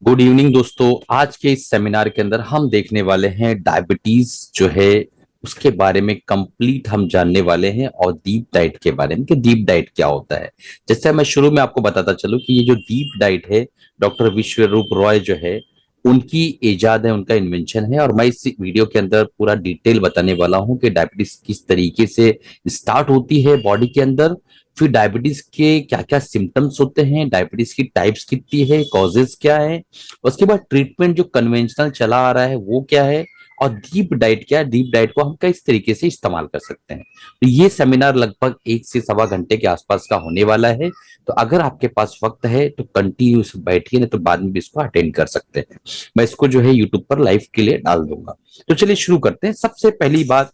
Good evening दोस्तों। आज के इस सेमिनार के अंदर हम देखने वाले हैं डायबिटीज जो है उसके बारे में कंप्लीट हम जानने वाले हैं और डीप डाइट के बारे में कि डीप डाइट क्या होता है। जैसे मैं शुरू में आपको बताता चलूं कि ये जो डीप डाइट है डॉक्टर विश्वरूप रॉय जो है उनकी इजाद है, उनका इन्वेंशन है। और मैं इस वीडियो के अंदर पूरा डिटेल बताने वाला हूं कि डायबिटीज किस तरीके से स्टार्ट होती है बॉडी के अंदर, फिर डायबिटीज के क्या क्या सिम्टम्स होते हैं, डायबिटीज की टाइप्स कितनी है, कॉजेज क्या है, उसके बाद ट्रीटमेंट जो कन्वेंशनल चला आ रहा है वो क्या है, और डीप डाइट क्या है, डीप डाइट को हम किस तरीके से इस्तेमाल कर सकते हैं। तो ये सेमिनार लगभग 1 से 1.25 घंटे के आसपास का होने वाला है। तो अगर आपके पास वक्त है तो कंटिन्यू बैठिए, नहीं तो बाद में भी इसको अटेंड कर सकते हैं। मैं इसको जो है यूट्यूब पर लाइव के लिए डाल दूंगा। तो चलिए शुरू करते हैं। सबसे पहली बात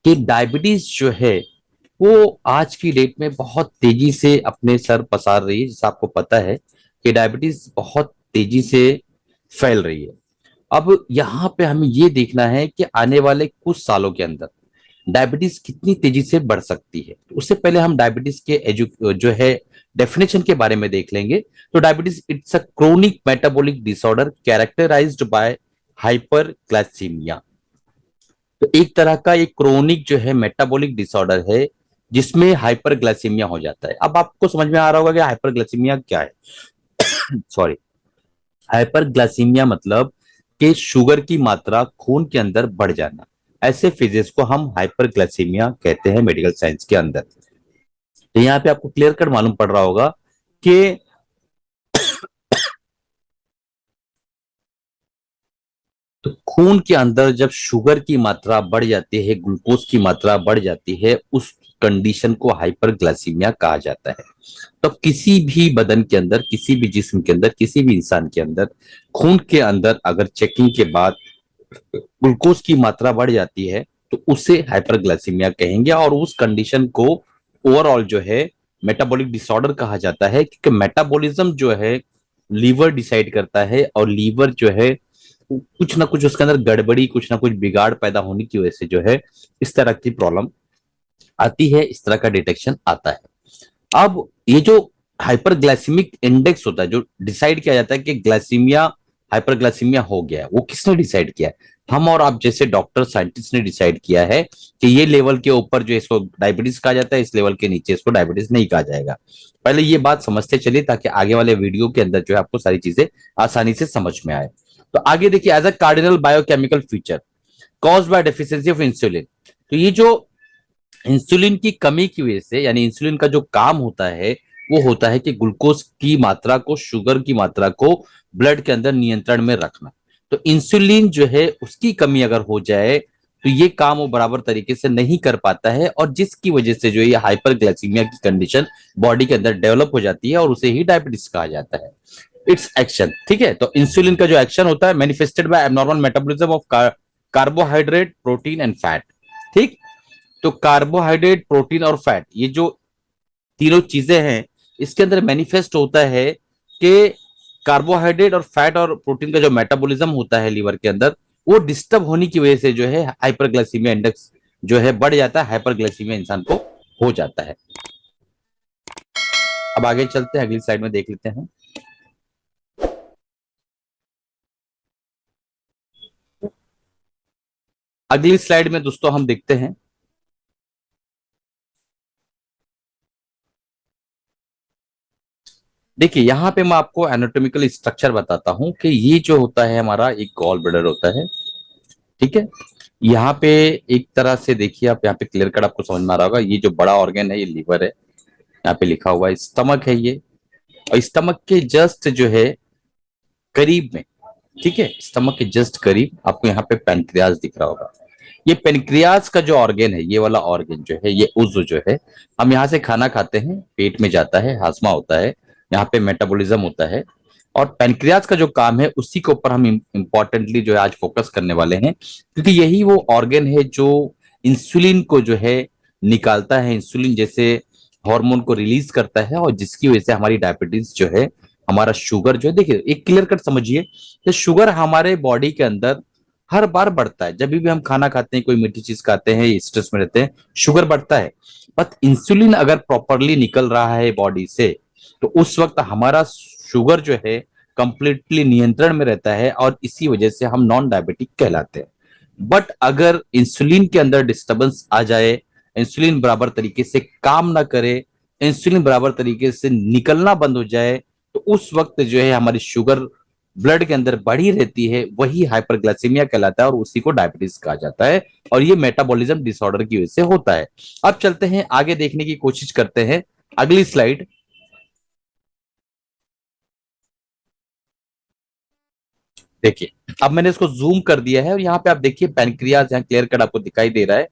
कि डायबिटीज जो है वो आज की डेट में बहुत तेजी से अपने सर पसार रही है। जैसा आपको पता है कि डायबिटीज बहुत तेजी से फैल रही है। अब यहाँ पे हमें ये देखना है कि आने वाले कुछ सालों के अंदर डायबिटीज कितनी तेजी से बढ़ सकती है। तो उससे पहले हम डायबिटीज के जो है डेफिनेशन के बारे में देख लेंगे। तो diabetes it's a chronic metabolic disorder characterised by hyperglycaemia. तो एक तरह का एक क्रोनिक जो है मेटाबॉलिक डिसऑर्डर है जिसमें हाइपरग्लाइसीमिया हो जाता है। अब आपको समझ में आ रहा होगा कि हाइपरग्लाइसीमिया क्या है। सॉरी, हाइपरग्लाइसीमिया मतलब कि शुगर की मात्रा खून के अंदर बढ़ जाना। ऐसे फिजिक्स को हम हाइपरग्लाइसीमिया कहते हैं मेडिकल साइंस के अंदर। तो यहाँ पे आपको क्लियर कट मालूम पड़ रहा होगा कि तो खून के अंदर जब शुगर की मात्रा बढ़ जाती है, ग्लूकोज की मात्रा बढ़ जाती है, उस कंडीशन को हाइपरग्लाइसीमिया कहा जाता है। तो किसी भी बदन के अंदर, किसी भी जिस्म के अंदर, किसी भी इंसान के अंदर खून के अंदर अगर चेकिंग के बाद ग्लूकोज की मात्रा बढ़ जाती है तो उसे हाइपरग्लाइसीमिया कहेंगे। और उस कंडीशन को ओवरऑल जो है मेटाबॉलिक डिसऑर्डर कहा जाता है, क्योंकि मेटाबॉलिज्म जो है लीवर डिसाइड करता है, और लीवर जो है कुछ ना कुछ उसके अंदर गड़बड़ी, कुछ ना कुछ बिगाड़ पैदा होने की वजह से जो है इस तरह की प्रॉब्लम आती है, इस तरह का डिटेक्शन आता है। अब ये जो हाइपरग्लाइसीमिक इंडेक्स होता है जो डिसाइड किया जाता है कि ग्लाइसीमिया हाइपरग्लाइसीमिया हो गया है, वो किसने डिसाइड किया है? हम और आप जैसे डॉक्टर साइंटिस्ट ने डिसाइड किया है कि ये लेवल के ऊपर जो इसको डायबिटीज कहा जाता है, इस लेवल के नीचे इसको डायबिटीज नहीं कहा जाएगा। पहले ये बात समझते चलिए ताकि आगे वाले वीडियो के अंदर जो है आपको सारी चीजें आसानी से समझ में आए। तो आगे देखिए, as a cardinal biochemical feature cause by deficiency of insulin. तो ये जो इंसुलिन की कमी की वजह से, यानी इंसुलिन का जो काम होता है वो होता है कि ग्लूकोज की मात्रा को, शुगर की मात्रा को ब्लड के अंदर नियंत्रण में रखना। तो इंसुलिन जो है उसकी कमी अगर हो जाए तो ये काम वो बराबर तरीके से नहीं कर पाता है, और जिसकी वजह से जो ये हाइपरग्लाइसीमिया की कंडीशन बॉडी के अंदर डेवलप हो जाती है, और उसे ही डायबिटीज कहा जाता है। इट्स एक्शन, ठीक है। तो इंसुलिन का जो एक्शन होता है manifested by abnormal metabolism of carbohydrate, protein and fat. ठीक। तो कार्बोहाइड्रेट, प्रोटीन और फैट, ये जो तीनों चीजें हैं, इसके अंदर मैनिफेस्ट होता है कि कार्बोहाइड्रेट और फैट और प्रोटीन का जो मेटाबॉलिज्म होता है लीवर के अंदर, वो डिस्टर्ब होने की वजह से जो है हाइपरग्लाइसीमिया इंडेक्स जो है बढ़ जाता है, हाइपरग्लाइसीमिया इंसान को हो जाता है। अब आगे चलते हैं, अगली स्लाइड में देख लेते हैं। अगली स्लाइड में दोस्तों हम देखते हैं, देखिए यहां पे मैं आपको एनाटॉमिकल स्ट्रक्चर बताता हूं कि ये जो होता है हमारा एक गॉल ब्लैडर होता है। ठीक है। यहाँ पे एक तरह से देखिए, आप यहाँ पे क्लियर कट आपको समझ में आ रहा होगा, ये जो बड़ा ऑर्गन है ये लीवर है। यहाँ पे लिखा हुआ है स्टमक है ये, और स्टमक के जस्ट जो है करीब में, ठीक है, स्टमक के जस्ट करीब आपको यहाँ पे पेनक्रियाज दिख रहा होगा। ये पेनक्रियाज का जो ऑर्गन है, ये वाला ऑर्गन जो है, ये उज्व जो है, हम यहाँ से खाना खाते हैं, पेट में जाता है, हाजमा होता है, यहाँ पे मेटाबॉलिज्म होता है। और पेनक्रियाज का जो काम है उसी के ऊपर हम इंपॉर्टेंटली जो है आज फोकस करने वाले हैं, क्योंकि यही वो ऑर्गन है जो इंसुलिन को जो है निकालता है, इंसुलिन जैसे हार्मोन को रिलीज करता है, और जिसकी वजह से हमारी डायबिटीज जो है, हमारा शुगर जो है, देखिए एक क्लियर कट समझिए कि शुगर हमारे बॉडी के अंदर हर बार बढ़ता है। जब भी हम खाना खाते हैं, कोई मीठी चीज खाते हैं, स्ट्रेस में रहते हैं, शुगर बढ़ता है। बट इंसुलिन अगर प्रॉपरली निकल रहा है बॉडी से, तो उस वक्त हमारा शुगर जो है कंप्लीटली नियंत्रण में रहता है और इसी वजह से हम नॉन डायबिटिक कहलाते हैं। बट अगर इंसुलिन के अंदर डिस्टरबेंस आ जाए, इंसुलिन बराबर तरीके से काम ना करे, इंसुलिन बराबर तरीके से निकलना बंद हो जाए, तो उस वक्त जो है हमारी शुगर ब्लड के अंदर बढ़ी रहती है, वही हाइपरग्लाइसीमिया कहलाता है और उसी को डायबिटीज कहा जाता है। और ये मेटाबॉलिज्म डिसऑर्डर की वजह से होता है। अब चलते हैं आगे, देखने की कोशिश करते हैं अगली स्लाइड। देखिए, अब मैंने इसको जूम कर दिया है और यहाँ पे आप देखिए पैनक्रियाज यहाँ क्लियर कट आपको दिखाई दे रहा है।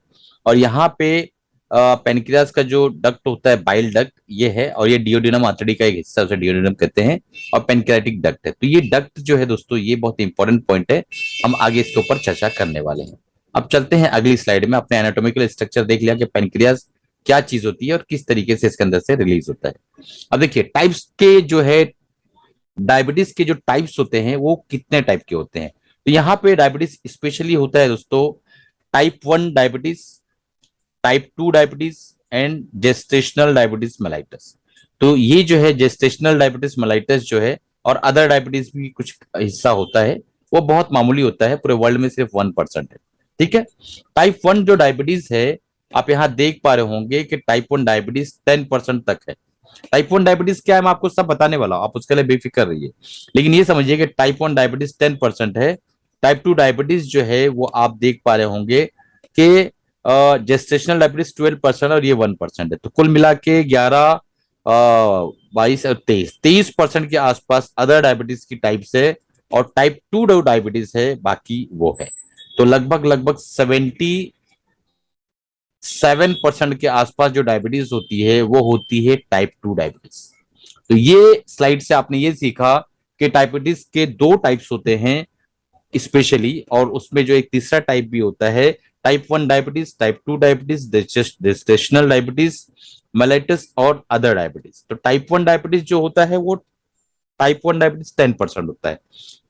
और यहाँ पे पैनक्रियाज का जो डक्ट होता है, बाइल डक्ट ये है, और ये डिओडिनम आंतड़ी का एक हिस्सा है, उसे डिओडिनम कहते हैं। और पैनक्रियाटिक डक्ट है। तो ये डक्ट जो है दोस्तों, ये बहुत इंपॉर्टेंट पॉइंट है, हम आगे इसके ऊपर चर्चा करने वाले हैं। अब चलते हैं अगली स्लाइड में। अपने एनाटॉमिकल स्ट्रक्चर देख लिया कि पैनक्रियाज क्या चीज होती है और किस तरीके से इसके अंदर से रिलीज होता है। अब देखिए टाइप्स के जो है, डायबिटीज के जो टाइप्स होते हैं वो कितने टाइप के होते हैं। तो यहाँ पे डायबिटीज स्पेशली होता है दोस्तों type 1 diabetes, type 2 diabetes and gestational diabetes mellitus. तो ये जो है जेस्टेशनल डायबिटीज मेलाइटस जो है, और अदर डायबिटीज भी कुछ हिस्सा होता है, वो बहुत मामूली होता है, पूरे वर्ल्ड में सिर्फ 1% है। ठीक है। टाइप 1 जो डायबिटीज है, आप यहाँ देख पा रहे होंगे कि टाइप 1 डायबिटीज 10% तक है। टाइप 1 डायबिटीज क्या है मैं आपको सब बताने वाला हूं, आप उसके लिए बेफिक्र रहिए। लेकिन ये समझिए कि टाइप 1 डायबिटीज 10% है। टाइप 2 डायबिटीज जो है वो आप देख पा रहे होंगे कि जेस्टेशनल डायबिटीज 12% और ये 1% है। तो कुल मिला के 11, 22 और 23% के आसपास अदर डायबिटीज की टाइप है। और टाइप 2 डायबिटीज है, बाकी वो है। तो लगभग लगभग 7% के आसपास जो डायबिटीज होती है वो होती है टाइप 2 डायबिटीज। तो ये स्लाइड से आपने ये सीखा कि डायबिटीज के दो टाइप्स होते हैं स्पेशली, और उसमें जो एक तीसरा टाइप भी होता है, type 1 diabetes, type 2 diabetes, gestational diabetes, mellitus और अदर डायबिटीज। तो टाइप 1 डायबिटीज जो होता है वो, टाइप 1 डायबिटीज 10% होता है।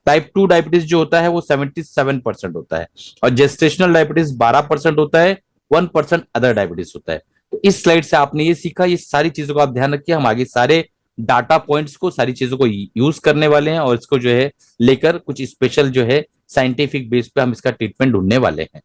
टाइप 2 डायबिटीज जो होता है वो 77% होता है। और जेस्टेशनल डायबिटीज 12% होता है, 1% अदर डायबिटीज होता है। तो इस स्लाइड से आपने ये सीखा, ये सारी चीजों का आप ध्यान रखिए। हम आगे सारे डाटा पॉइंट्स को, सारी चीजों को यूज करने वाले हैं, और इसको जो है लेकर कुछ स्पेशल जो है साइंटिफिक बेस पे हम इसका ट्रीटमेंट ढूंढने वाले हैं।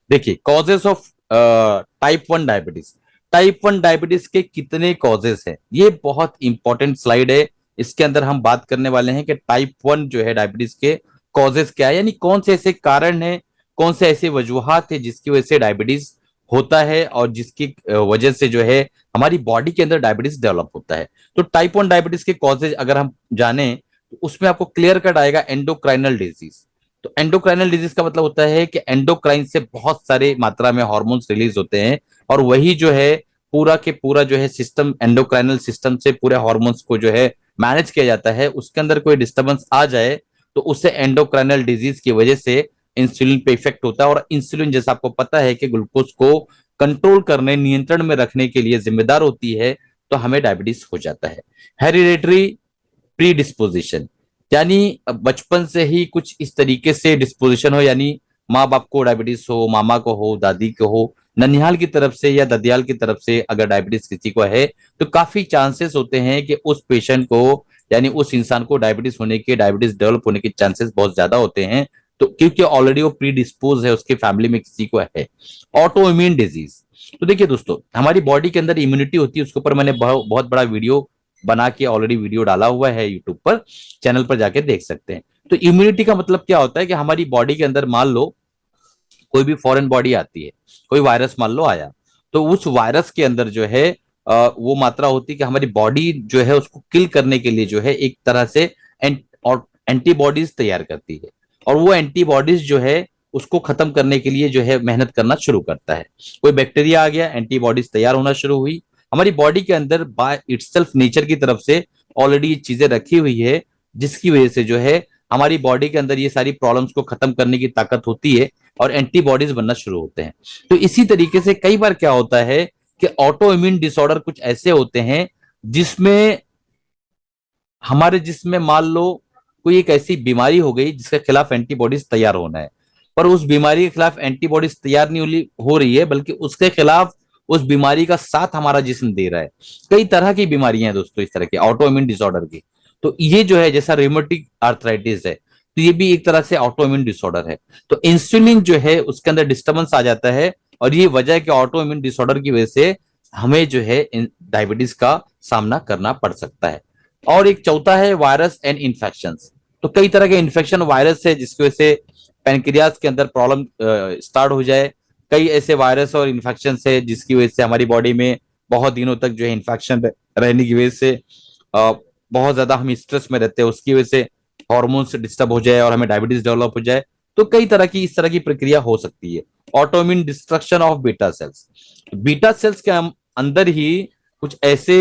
देखिए causes of type 1 diabetes. Type 1 diabetes के कितने कॉजेस हैं, ये बहुत इंपॉर्टेंट स्लाइड है। इसके अंदर हम बात करने वाले हैं कि टाइप 1 जो है डायबिटीज के कॉजेस क्या है, यानी कौन से ऐसे कारण हैं, कौन से ऐसे वजूहात है जिसकी वजह से डायबिटीज होता है, और जिसकी वजह से जो है हमारी बॉडी के अंदर डायबिटीज डेवलप होता है। तो टाइप 1 डायबिटीज के कॉजेज अगर हम जाने, तो उसमें आपको क्लियर कट आएगा एंडोक्राइनल डिजीज। तो एंडोक्राइनल डिजीज का मतलब होता है कि एंडोक्राइन से बहुत सारे मात्रा में हार्मोन्स रिलीज होते हैं, और वही जो है पूरा के पूरा जो है सिस्टम, एंडोक्राइनल सिस्टम से पूरे हार्मोन्स को जो है मैनेज किया जाता है। उसके अंदर कोई डिस्टर्बेंस आ जाए तो उससे एंडोक्राइनल डिजीज की वजह से इंसुलिन पे इफेक्ट होता है। और इंसुलिन जैसा आपको पता है कि ग्लूकोज को कंट्रोल करने, नियंत्रण में रखने के लिए जिम्मेदार होती है, तो हमें डायबिटीज हो जाता है। हेरिडेटरी प्री डिस्पोजिशन, यानी बचपन से ही कुछ इस तरीके से डिस्पोजिशन हो, यानी माँ बाप को डायबिटीज हो, मामा को हो, दादी को हो, ननिहाल की तरफ से या ददियाल की तरफ से अगर डायबिटीज किसी को है, तो काफी चांसेस होते हैं कि उस पेशेंट को, यानी उस इंसान को डायबिटीज होने के, डायबिटीज डेवलप होने के चांसेस बहुत ज्यादा होते हैं। तो क्योंकि ऑलरेडी वो प्री डिस्पोज है, उसके फैमिली में किसी को है। ऑटो इम्यून डिजीज, तो देखिए दोस्तों हमारी बॉडी के अंदर इम्यूनिटी होती है, उसके ऊपर मैंने बहुत बड़ा वीडियो बना के ऑलरेडी वीडियो डाला हुआ है यूट्यूब पर, चैनल पर जाके देख सकते हैं। तो इम्यूनिटी का मतलब क्या होता है कि हमारी बॉडी के अंदर मान लो कोई भी फॉरेन बॉडी आती है, कोई वायरस मान लो आया, तो उस वायरस के अंदर जो है वो मात्रा होती है कि हमारी बॉडी जो है उसको किल करने के लिए जो है एक तरह से एंटीबॉडीज तैयार करती है, और वो एंटीबॉडीज जो है उसको खत्म करने के लिए जो है मेहनत करना शुरू करता है। कोई बैक्टीरिया आ गया, एंटीबॉडीज तैयार होना शुरू हुई, हमारी बॉडी के अंदर बाय इटसेल्फ नेचर की तरफ से ऑलरेडी ये चीजें रखी हुई है, जिसकी वजह से जो है हमारी बॉडी के अंदर ये सारी प्रॉब्लम्स को खत्म करने की ताकत होती है, और एंटीबॉडीज बनना शुरू होते हैं। तो इसी तरीके से कई बार क्या होता है कि ऑटो इम्यून डिसऑर्डर कुछ ऐसे होते हैं जिसमें हमारे जिसमें मान लो कोई एक ऐसी बीमारी हो गई जिसके खिलाफ एंटीबॉडीज तैयार होना है, पर उस बीमारी के खिलाफ एंटीबॉडीज तैयार नहीं हो रही है, बल्कि उसके खिलाफ उस बीमारी का साथ हमारा जिस्म दे रहा है। कई तरह की बीमारियां हैं दोस्तों इस तरह की ऑटो इम्यून डिसऑर्डर की। तो ये जो है जैसा रियोमेटिक आर्थराइटिस है, तो ये भी एक तरह से ऑटोइम्यून डिसऑर्डर है। तो इंसुलिन जो है उसके अंदर डिस्टर्बेंस आ जाता है, और ये वजह है कि ऑटोइम्यून डिसऑर्डर की वजह से हमें जो है डायबिटीज का सामना करना पड़ सकता है। और एक चौथा है वायरस एंड इन्फेक्शन। तो कई तरह के इन्फेक्शन वायरस है जिसकी वजह से पेनक्रियाज के अंदर प्रॉब्लम स्टार्ट हो जाए। कई ऐसे वायरस और इन्फेक्शन है जिसकी वजह से हमारी बॉडी में बहुत दिनों तक जो है इन्फेक्शन रहने की वजह से बहुत ज्यादा हम स्ट्रेस में रहते हैं, उसकी वजह से हार्मोन्स डिस्टर्ब हो जाए और हमें डायबिटीज डेवलप हो जाए। तो कई तरह की इस तरह की प्रक्रिया हो सकती है। Autoimmune destruction of beta cells, beta cells के अंदर ही कुछ ऐसे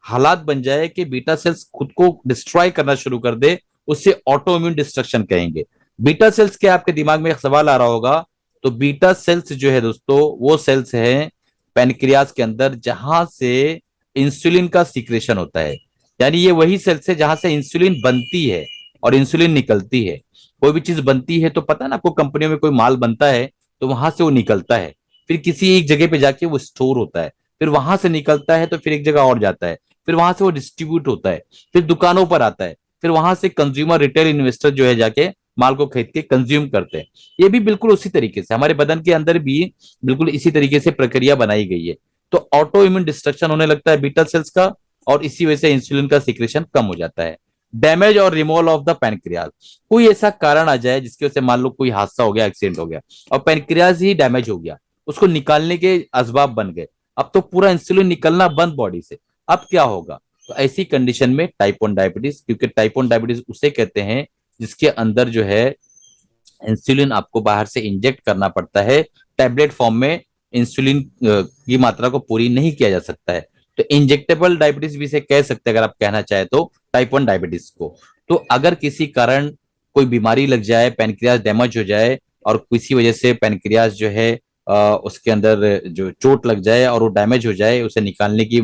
हालात बन जाए कि बीटा सेल्स खुद को डिस्ट्रॉय करना शुरू कर दे, उससे ऑटोइम्यून डिस्ट्रक्शन कहेंगे। बीटा सेल्स के आपके दिमाग में एक सवाल आ रहा होगा, तो बीटा सेल्स जो है दोस्तों वो सेल्स हैं पेनक्रियाज के अंदर जहां से इंसुलिन का सीक्रेशन होता है। यानी ये वही सेल्स है जहां से इंसुलिन बनती है और इंसुलिन निकलती है। कोई भी चीज बनती है तो पता है ना, आपको कंपनियों में कोई माल बनता है तो वहां से वो निकलता है, फिर किसी एक जगह पे जाके वो स्टोर होता है, फिर वहां से निकलता है तो फिर एक जगह और जाता है, फिर वहां से वो डिस्ट्रीब्यूट होता है, फिर दुकानों पर आता है, फिर वहां से कंज्यूमर रिटेल इन्वेस्टर जो है जाके माल को खरीद के कंज्यूम करते हैं। ये भी बिल्कुल उसी तरीके से हमारे बदन के अंदर भी बिल्कुल इसी तरीके से प्रक्रिया बनाई गई है। तो ऑटो इम्यून डिस्ट्रक्शन होने लगता है बीटा सेल्स का, और इसी वजह से इंसुलिन का सिक्रेशन कम हो जाता है। डैमेज और रिमूवल ऑफ द पैनक्रियाज, कोई ऐसा कारण आ जाए जिसकी वजह से मान लो कोई हादसा हो गया, एक्सीडेंट हो गया और पैनक्रियाज ही डैमेज हो गया, उसको निकालने के असबाब बन गए, अब तो पूरा इंसुलिन निकलना बंद बॉडी से, अब क्या होगा? तो ऐसी कंडीशन में टाइप 1 डायबिटीज, क्योंकि टाइप 1 डायबिटीज उसे कहते हैं जिसके अंदर जो है इंसुलिन आपको बाहर से इंजेक्ट करना पड़ता है, टैबलेट फॉर्म में इंसुलिन की मात्रा को पूरी नहीं किया जा सकता है। तो इंजेक्टेबल डायबिटीज भी इसे कह सकते हैं अगर आप कहना चाहे तो, टाइप 1 डायबिटीज को। तो अगर किसी कारण कोई बीमारी लग जाए, पैनक्रियाज डैमेज हो जाए और किसी वजह से पैनक्रियाज जो है उसके अंदर जो चोट लग जाए और वो डैमेज हो जाए, उसे निकालने की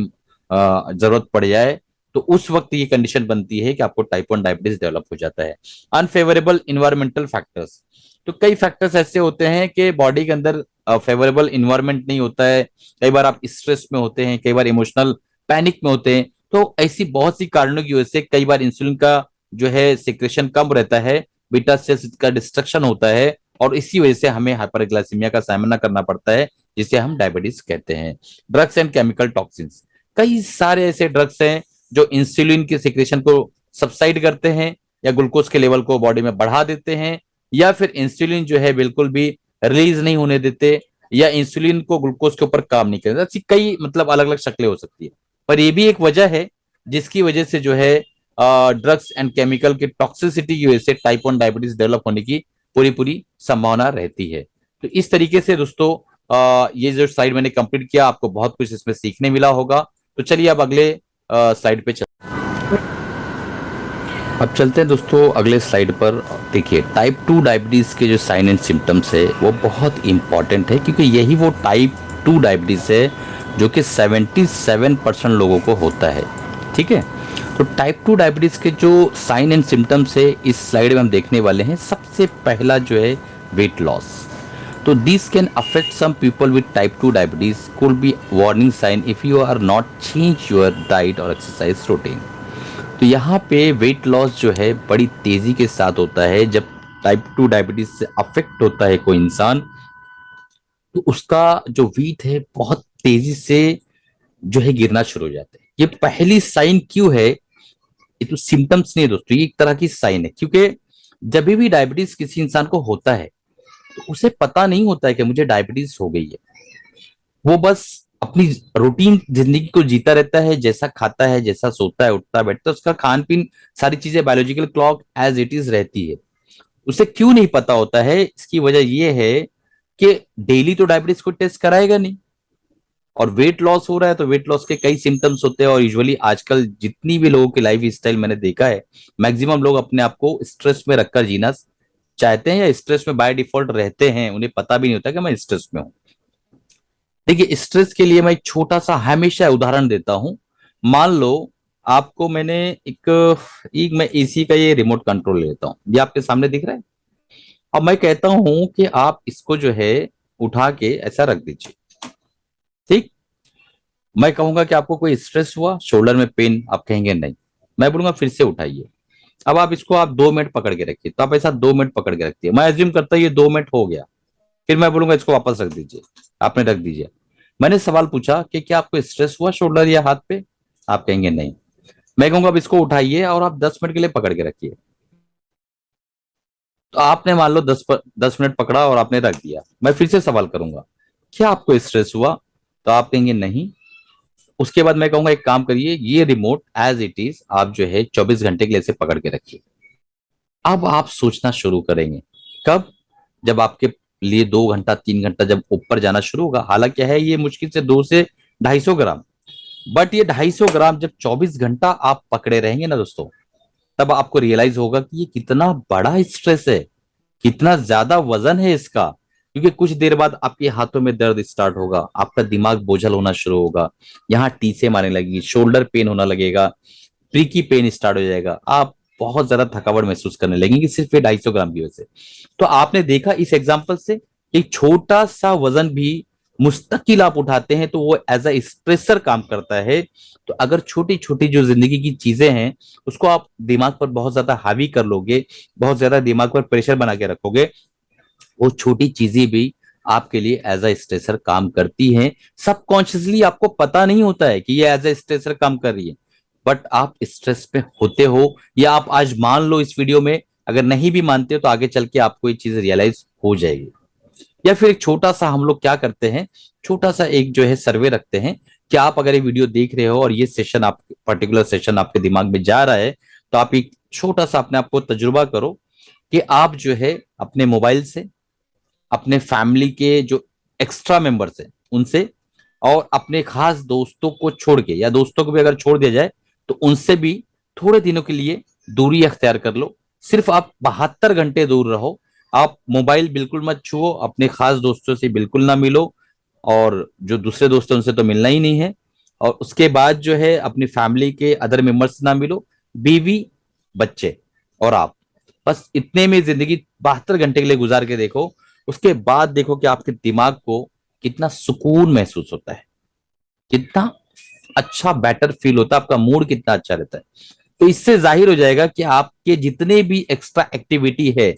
जरूरत पड़ जाए, तो उस वक्त ये कंडीशन बनती है कि आपको टाइप 1 डायबिटीज डेवलप हो जाता है। अनफेवरेबल इन्वायरमेंटल फैक्टर्स, तो कई फैक्टर्स ऐसे होते हैं कि बॉडी के अंदर फेवरेबल इन्वायरमेंट नहीं होता है, कई बार आप स्ट्रेस में होते हैं, कई बार इमोशनल पैनिक में होते हैं, तो ऐसी बहुत सी कारणों की वजह से कई बार इंसुलिन का जो है सिक्रेशन कम रहता है, बीटा सेल्स का डिस्ट्रक्शन होता है, और इसी वजह से हमें हाइपरग्लाइसीमिया का सामना करना पड़ता है, जिसे हम डायबिटीज कहते हैं। ड्रग्स एंड केमिकल टॉक्सिन्स, कई सारे ऐसे ड्रग्स हैं जो इंसुलिन के सिक्रेशन को सबसाइड करते हैं या ग्लूकोज के लेवल को बॉडी में बढ़ा देते हैं, या फिर इंसुलिन जो है बिल्कुल भी रिलीज नहीं होने देते, या इंसुलिन को ग्लूकोज के ऊपर काम नहीं करते। ऐसी कई मतलब अलग अलग शक्लें हो सकती है, पर ये भी एक वजह है जिसकी वजह से जो है ड्रग्स एंड केमिकल की टॉक्सिसिटी की वजह से टाइप 1 डायबिटीज डेवलप होने की पूरी पूरी संभावना रहती है। तो इस तरीके से दोस्तों ये जो स्लाइड मैंने कंप्लीट किया, आपको बहुत कुछ इसमें सीखने मिला होगा। तो चलिए अब अगले स्लाइड पे चलते अब चलते हैं दोस्तों अगले स्लाइड पर। देखिए टाइप 2 डायबिटीज के जो साइन एंड सिम्टम्स है वो बहुत इंपॉर्टेंट है, क्योंकि यही वो टाइप 2 डायबिटीज है जो कि 77% लोगों को होता है। ठीक है, तो टाइप 2 डायबिटीज के जो साइन एंड सिम्टम्स है इस स्लाइड में हम देखने वाले हैं। सबसे पहला जो है वेट लॉस। तो this can affect some people with type 2 diabetes, could be warning sign if you are not change your diet और एक्सरसाइज रूटीन। तो यहाँ पे वेट लॉस जो है बड़ी तेजी के साथ होता है। जब टाइप 2 डायबिटीज से अफेक्ट होता है कोई इंसान, तो उसका जो वेट है बहुत तेजी से जो है गिरना शुरू हो जाता है। ये पहली साइन क्यों है? ये तो सिम्टम्स नहीं है दोस्तों, ये एक तरह की साइन है, क्योंकि जब भी डायबिटीज किसी इंसान को होता है तो उसे पता नहीं होता है कि मुझे डायबिटीज हो गई है। वो बस अपनी रूटीन जिंदगी को जीता रहता है, जैसा खाता है, जैसा सोता है, उठता बैठता है, उसका खान पीन सारी चीजें biological clock edge it is रहती है। उसे क्यों नहीं पता होता है? इसकी वजह यह है कि डेली तो डायबिटीज को टेस्ट कराएगा नहीं, और वेट लॉस हो रहा है तो वेट लॉस के कई सिम्टम्स होते हैं। और यूजुअली आजकल जितनी भी लोगों की लाइफ स्टाइल मैंने देखा है, मैक्सिमम लोग अपने आप को स्ट्रेस में रखकर जीना चाहते हैं या स्ट्रेस में बाय डिफॉल्ट रहते हैं, उन्हें पता भी नहीं होता कि मैं स्ट्रेस में हूं। देखिए स्ट्रेस के लिए मैं एक छोटा सा हमेशा उदाहरण देता हूं। मान लो आपको मैंने एक मैं एसी का ये रिमोट कंट्रोल लेता हूं, ये आपके सामने दिख रहा है। अब मैं कहता हूं कि आप इसको जो है उठा के ऐसा रख दीजिए। ठीक, मैं कहूंगा कि आपको कोई स्ट्रेस हुआ, शोल्डर में पेन, आप कहेंगे नहीं। मैं बोलूंगा फिर से उठाइए। अब आप इसको आप 2 मिनट पकड़ के रखिए, तो आप ऐसा 2 मिनट पकड़ के रखिए, मैं एज्यूम करता हूँ ये 2 मिनट हो गया। फिर मैं बोलूंगा इसको वापस रख दीजिए। आपने रख दीजिए। मैंने सवाल पूछा कि क्या आपको स्ट्रेस हुआ शोल्डर या हाथ पे? आप कहेंगे नहीं। मैं कहूंगा अब इसको उठाइए और आप 10 मिनट के लिए पकड़ के रखिए। तो आपने मान लो 10 मिनट पकड़ा और आपने रख दिया। मैं फिर से सवाल करूंगा, क्या आपको स्ट्रेस हुआ? तो आप कहेंगे नहीं। उसके बाद मैं कहूंगा एक काम करिए, ये रिमोट एज इट इज आप जो है 24 घंटे के लिए इसे पकड़ के रखिए। अब आप सोचना शुरू करेंगे। कब? जब आपके लिए 2 घंटा 3 घंटा जब ऊपर जाना शुरू होगा। हालांकि है ये मुश्किल से 2 से 250 ग्राम, बट ये 250 ग्राम जब 24 घंटा आप पकड़े रहेंगे ना दोस्तों, तब आपको रियलाइज होगा कि ये कितना बड़ा स्ट्रेस है, कितना ज्यादा वजन है इसका। क्योंकि कुछ देर बाद आपके हाथों में दर्द स्टार्ट होगा, आपका दिमाग बोझल होना शुरू होगा, यहाँ टीसे मारने लगेगी, शोल्डर पेन होना लगेगा, प्रीकी पेन स्टार्ट हो जाएगा, आप बहुत ज्यादा थकावट महसूस करने लगेंगे सिर्फ ये 250 ग्राम की वजह से। तो आपने देखा इस एग्जाम्पल से, एक छोटा सा वजन भी मुस्तकिल आप उठाते हैं तो वो एज अ स्ट्रेसर काम करता है। तो अगर छोटी छोटी जो जिंदगी की चीजें हैं उसको आप दिमाग पर बहुत ज्यादा हावी कर लोगे, बहुत ज्यादा दिमाग पर प्रेशर बना के रखोगे, वो छोटी चीजें भी आपके लिए एज अ स्ट्रेसर काम करती हैं। सबकॉन्शियसली आपको पता नहीं होता है कि ये एज अ स्ट्रेसर काम कर रही है, बट आप स्ट्रेस पे होते हो। या आप आज मान लो इस वीडियो में, अगर नहीं भी मानते हो तो आगे चल के आपको ये चीज रियलाइज हो जाएगी। या फिर एक छोटा सा हम लोग क्या करते हैं, छोटा सा एक जो है सर्वे रखते हैं कि आप अगर ये वीडियो देख रहे हो और ये सेशन आप पर्टिकुलर सेशन आपके दिमाग में जा रहा है, तो आप एक छोटा सा अपने आप को तजुर्बा करो कि आप जो है अपने मोबाइल से, अपने फैमिली के जो एक्स्ट्रा मेंबर्स हैं उनसे, और अपने खास दोस्तों को छोड़ के, या दोस्तों को भी अगर छोड़ दिया जाए तो उनसे भी थोड़े दिनों के लिए दूरी अख्तियार कर लो। सिर्फ आप 72 घंटे दूर रहो। आप मोबाइल बिल्कुल मत छुओ, अपने खास दोस्तों से बिल्कुल ना मिलो, और जो दूसरे दोस्त हैं उनसे तो मिलना ही नहीं है। और उसके बाद जो है अपनी फैमिली के अदर मेंबर्स से ना मिलो, बीवी, बच्चे और आप, बस इतने में जिंदगी 72 घंटे के लिए गुजार के देखो। उसके बाद देखो कि आपके दिमाग को कितना सुकून महसूस होता है, कितना अच्छा बेटर फील होता है, आपका मूड कितना अच्छा रहता है। तो इससे जाहिर हो जाएगा कि आपके जितने भी एक्स्ट्रा एक्टिविटी है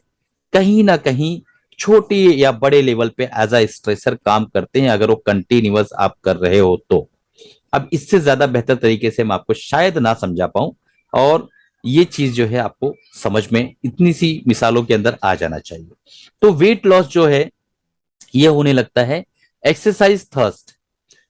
कहीं ना कहीं छोटे या बड़े लेवल पे एज अ स्ट्रेसर काम करते हैं, अगर वो कंटिन्यूअस आप कर रहे हो तो। अब इससे ज्यादा बेहतर तरीके से मैं आपको शायद ना समझा पाऊं, और ये चीज जो है आपको समझ में इतनी सी मिसालों के अंदर आ जाना चाहिए। तो वेट लॉस जो है ये होने लगता है एक्सरसाइज थर्स्ट।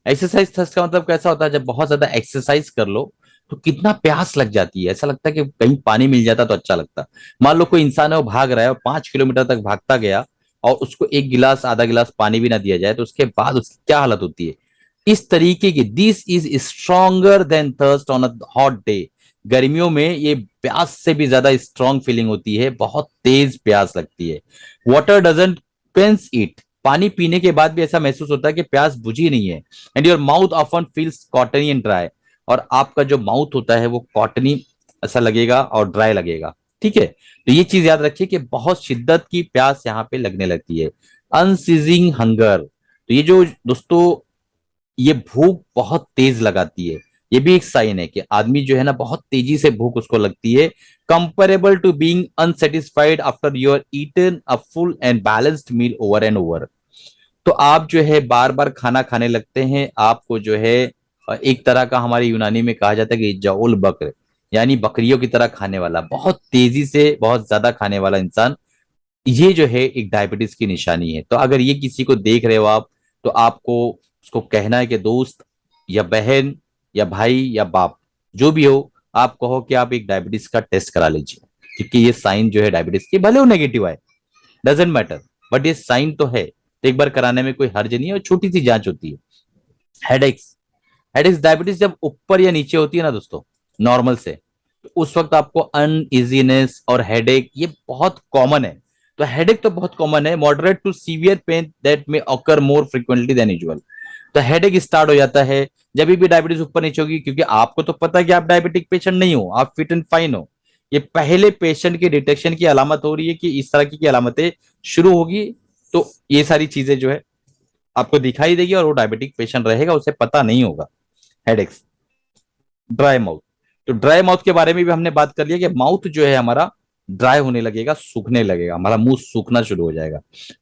एक्सरसाइज थर्स्ट का मतलब कैसा होता है, जब बहुत ज्यादा एक्सरसाइज कर लो तो कितना प्यास लग जाती है, ऐसा लगता है कि कहीं पानी मिल जाता तो अच्छा लगता। मान लो कोई इंसान है वो भाग रहा है और 5 किलोमीटर तक भागता गया, और उसको एक गिलास आधा गिलास पानी भी ना दिया जाए तो उसके बाद उसकी क्या हालत होती है। इस तरीके की this is stronger than thirst on a hot day. गर्मियों में ये प्यास से भी ज्यादा स्ट्रांग फीलिंग होती है, बहुत तेज प्यास लगती है। Water doesn't quench it. पानी पीने के बाद भी ऐसा महसूस होता है कि प्यास बुझी नहीं है। And your mouth often feels cottony and dry. और आपका जो माउथ होता है वो कॉटनी ऐसा लगेगा और ड्राई लगेगा। ठीक है, तो ये चीज याद रखिए कि बहुत शिद्दत की प्यास यहाँ पे लगने लगती है। अनसीजिंग हंगर, तो ये जो दोस्तों ये भूख बहुत तेज लगाती है, ये भी एक साइन है कि आदमी जो है ना बहुत तेजी से भूख उसको लगती है। Comparable to being unsatisfied after you're eaten a full and balanced meal over and over. तो आप जो है बार बार खाना खाने लगते हैं, आपको जो है एक तरह का हमारे यूनानी में कहा जाता है कि जाउल बकर, यानी बकरियों की तरह खाने वाला, बहुत तेजी से बहुत ज्यादा खाने वाला इंसान, ये जो है एक डायबिटीज की निशानी है। तो अगर ये किसी को देख रहे हो आप, तो आपको उसको कहना है कि दोस्त या बहन या भाई या बाप, जो भी हो, आप कहो कि आप एक डायबिटीज का टेस्ट करा लीजिए, क्योंकि ये साइन जो है डायबिटीज की, भले वो नेगेटिव आए, डजेंट मैटर, बट ये साइन तो है, तो एक बार कराने में कोई हर्ज नहीं है, और छोटी सी जांच होती है। हेडेक्स, हेडेक्स डायबिटीज जब ऊपर या नीचे होती है ना दोस्तों नॉर्मल से, तो उस वक्त आपको अनइजीनेस और हेडेक ये बहुत कॉमन है। तो हेडेक तो बहुत कॉमन है, moderate to severe pain that में occur more frequently than usual. तो हेडेक स्टार्ट हो जाता है जब भी डायबिटीज ऊपर नीचे होगी, क्योंकि आपको तो पता है कि आप डायबिटिक पेशेंट नहीं हो, आप फिट एंड फाइन हो। ये पहले पेशेंट के डिटेक्शन की अलामत हो रही है कि इस तरह की अलामतें शुरू होगी, तो ये सारी चीजें जो है आपको दिखाई देगी, और वो डायबिटिक पेशेंट रहेगा, उसे पता नहीं होगा। हेडेक्स, ड्राई माउथ, तो ड्राई माउथ के बारे में भी हमने बात कर लिया कि माउथ जो है हमारा ड्राई होने लगेगा, सूखने लगेगा, हमारा मुंह सूखना शुरू हो जाएगा।